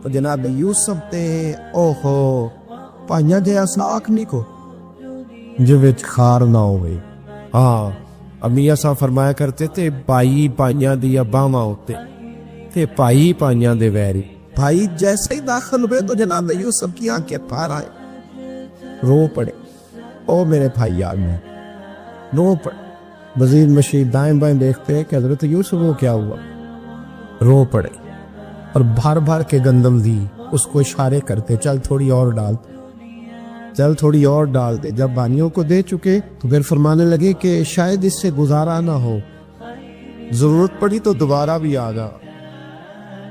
تو جناب یوسف نے اوہو پائیاں جیا ساک نہیں کو جو وچ خار نہ ہوئے۔ ہاں امیہ صاحب فرمایا کرتے تھے بھائی پائیاں دیا باواں ہوتے تھے، بھائی پائیاں دے ویری۔ بھائی جیسے ہی داخل ہوئے تو جناب یوسف کی آنکھیں پار آئے، رو پڑے، او میرے بھائی آ گئے، رو پڑے۔ وزیر مشیر دائیں بائیں دیکھتے ہیں کہ حضرت یوسف کو کیا ہوا، رو پڑے اور بھر بھر کے گندم دی، اس کو اشارے کرتے چل تھوڑی اور ڈال، چل تھوڑی اور ڈال دے۔ جب بانیوں کو دے چکے تو پھر فرمانے لگے کہ شاید اس سے گزارا نہ ہو، ضرورت پڑی تو دوبارہ بھی آ جا۔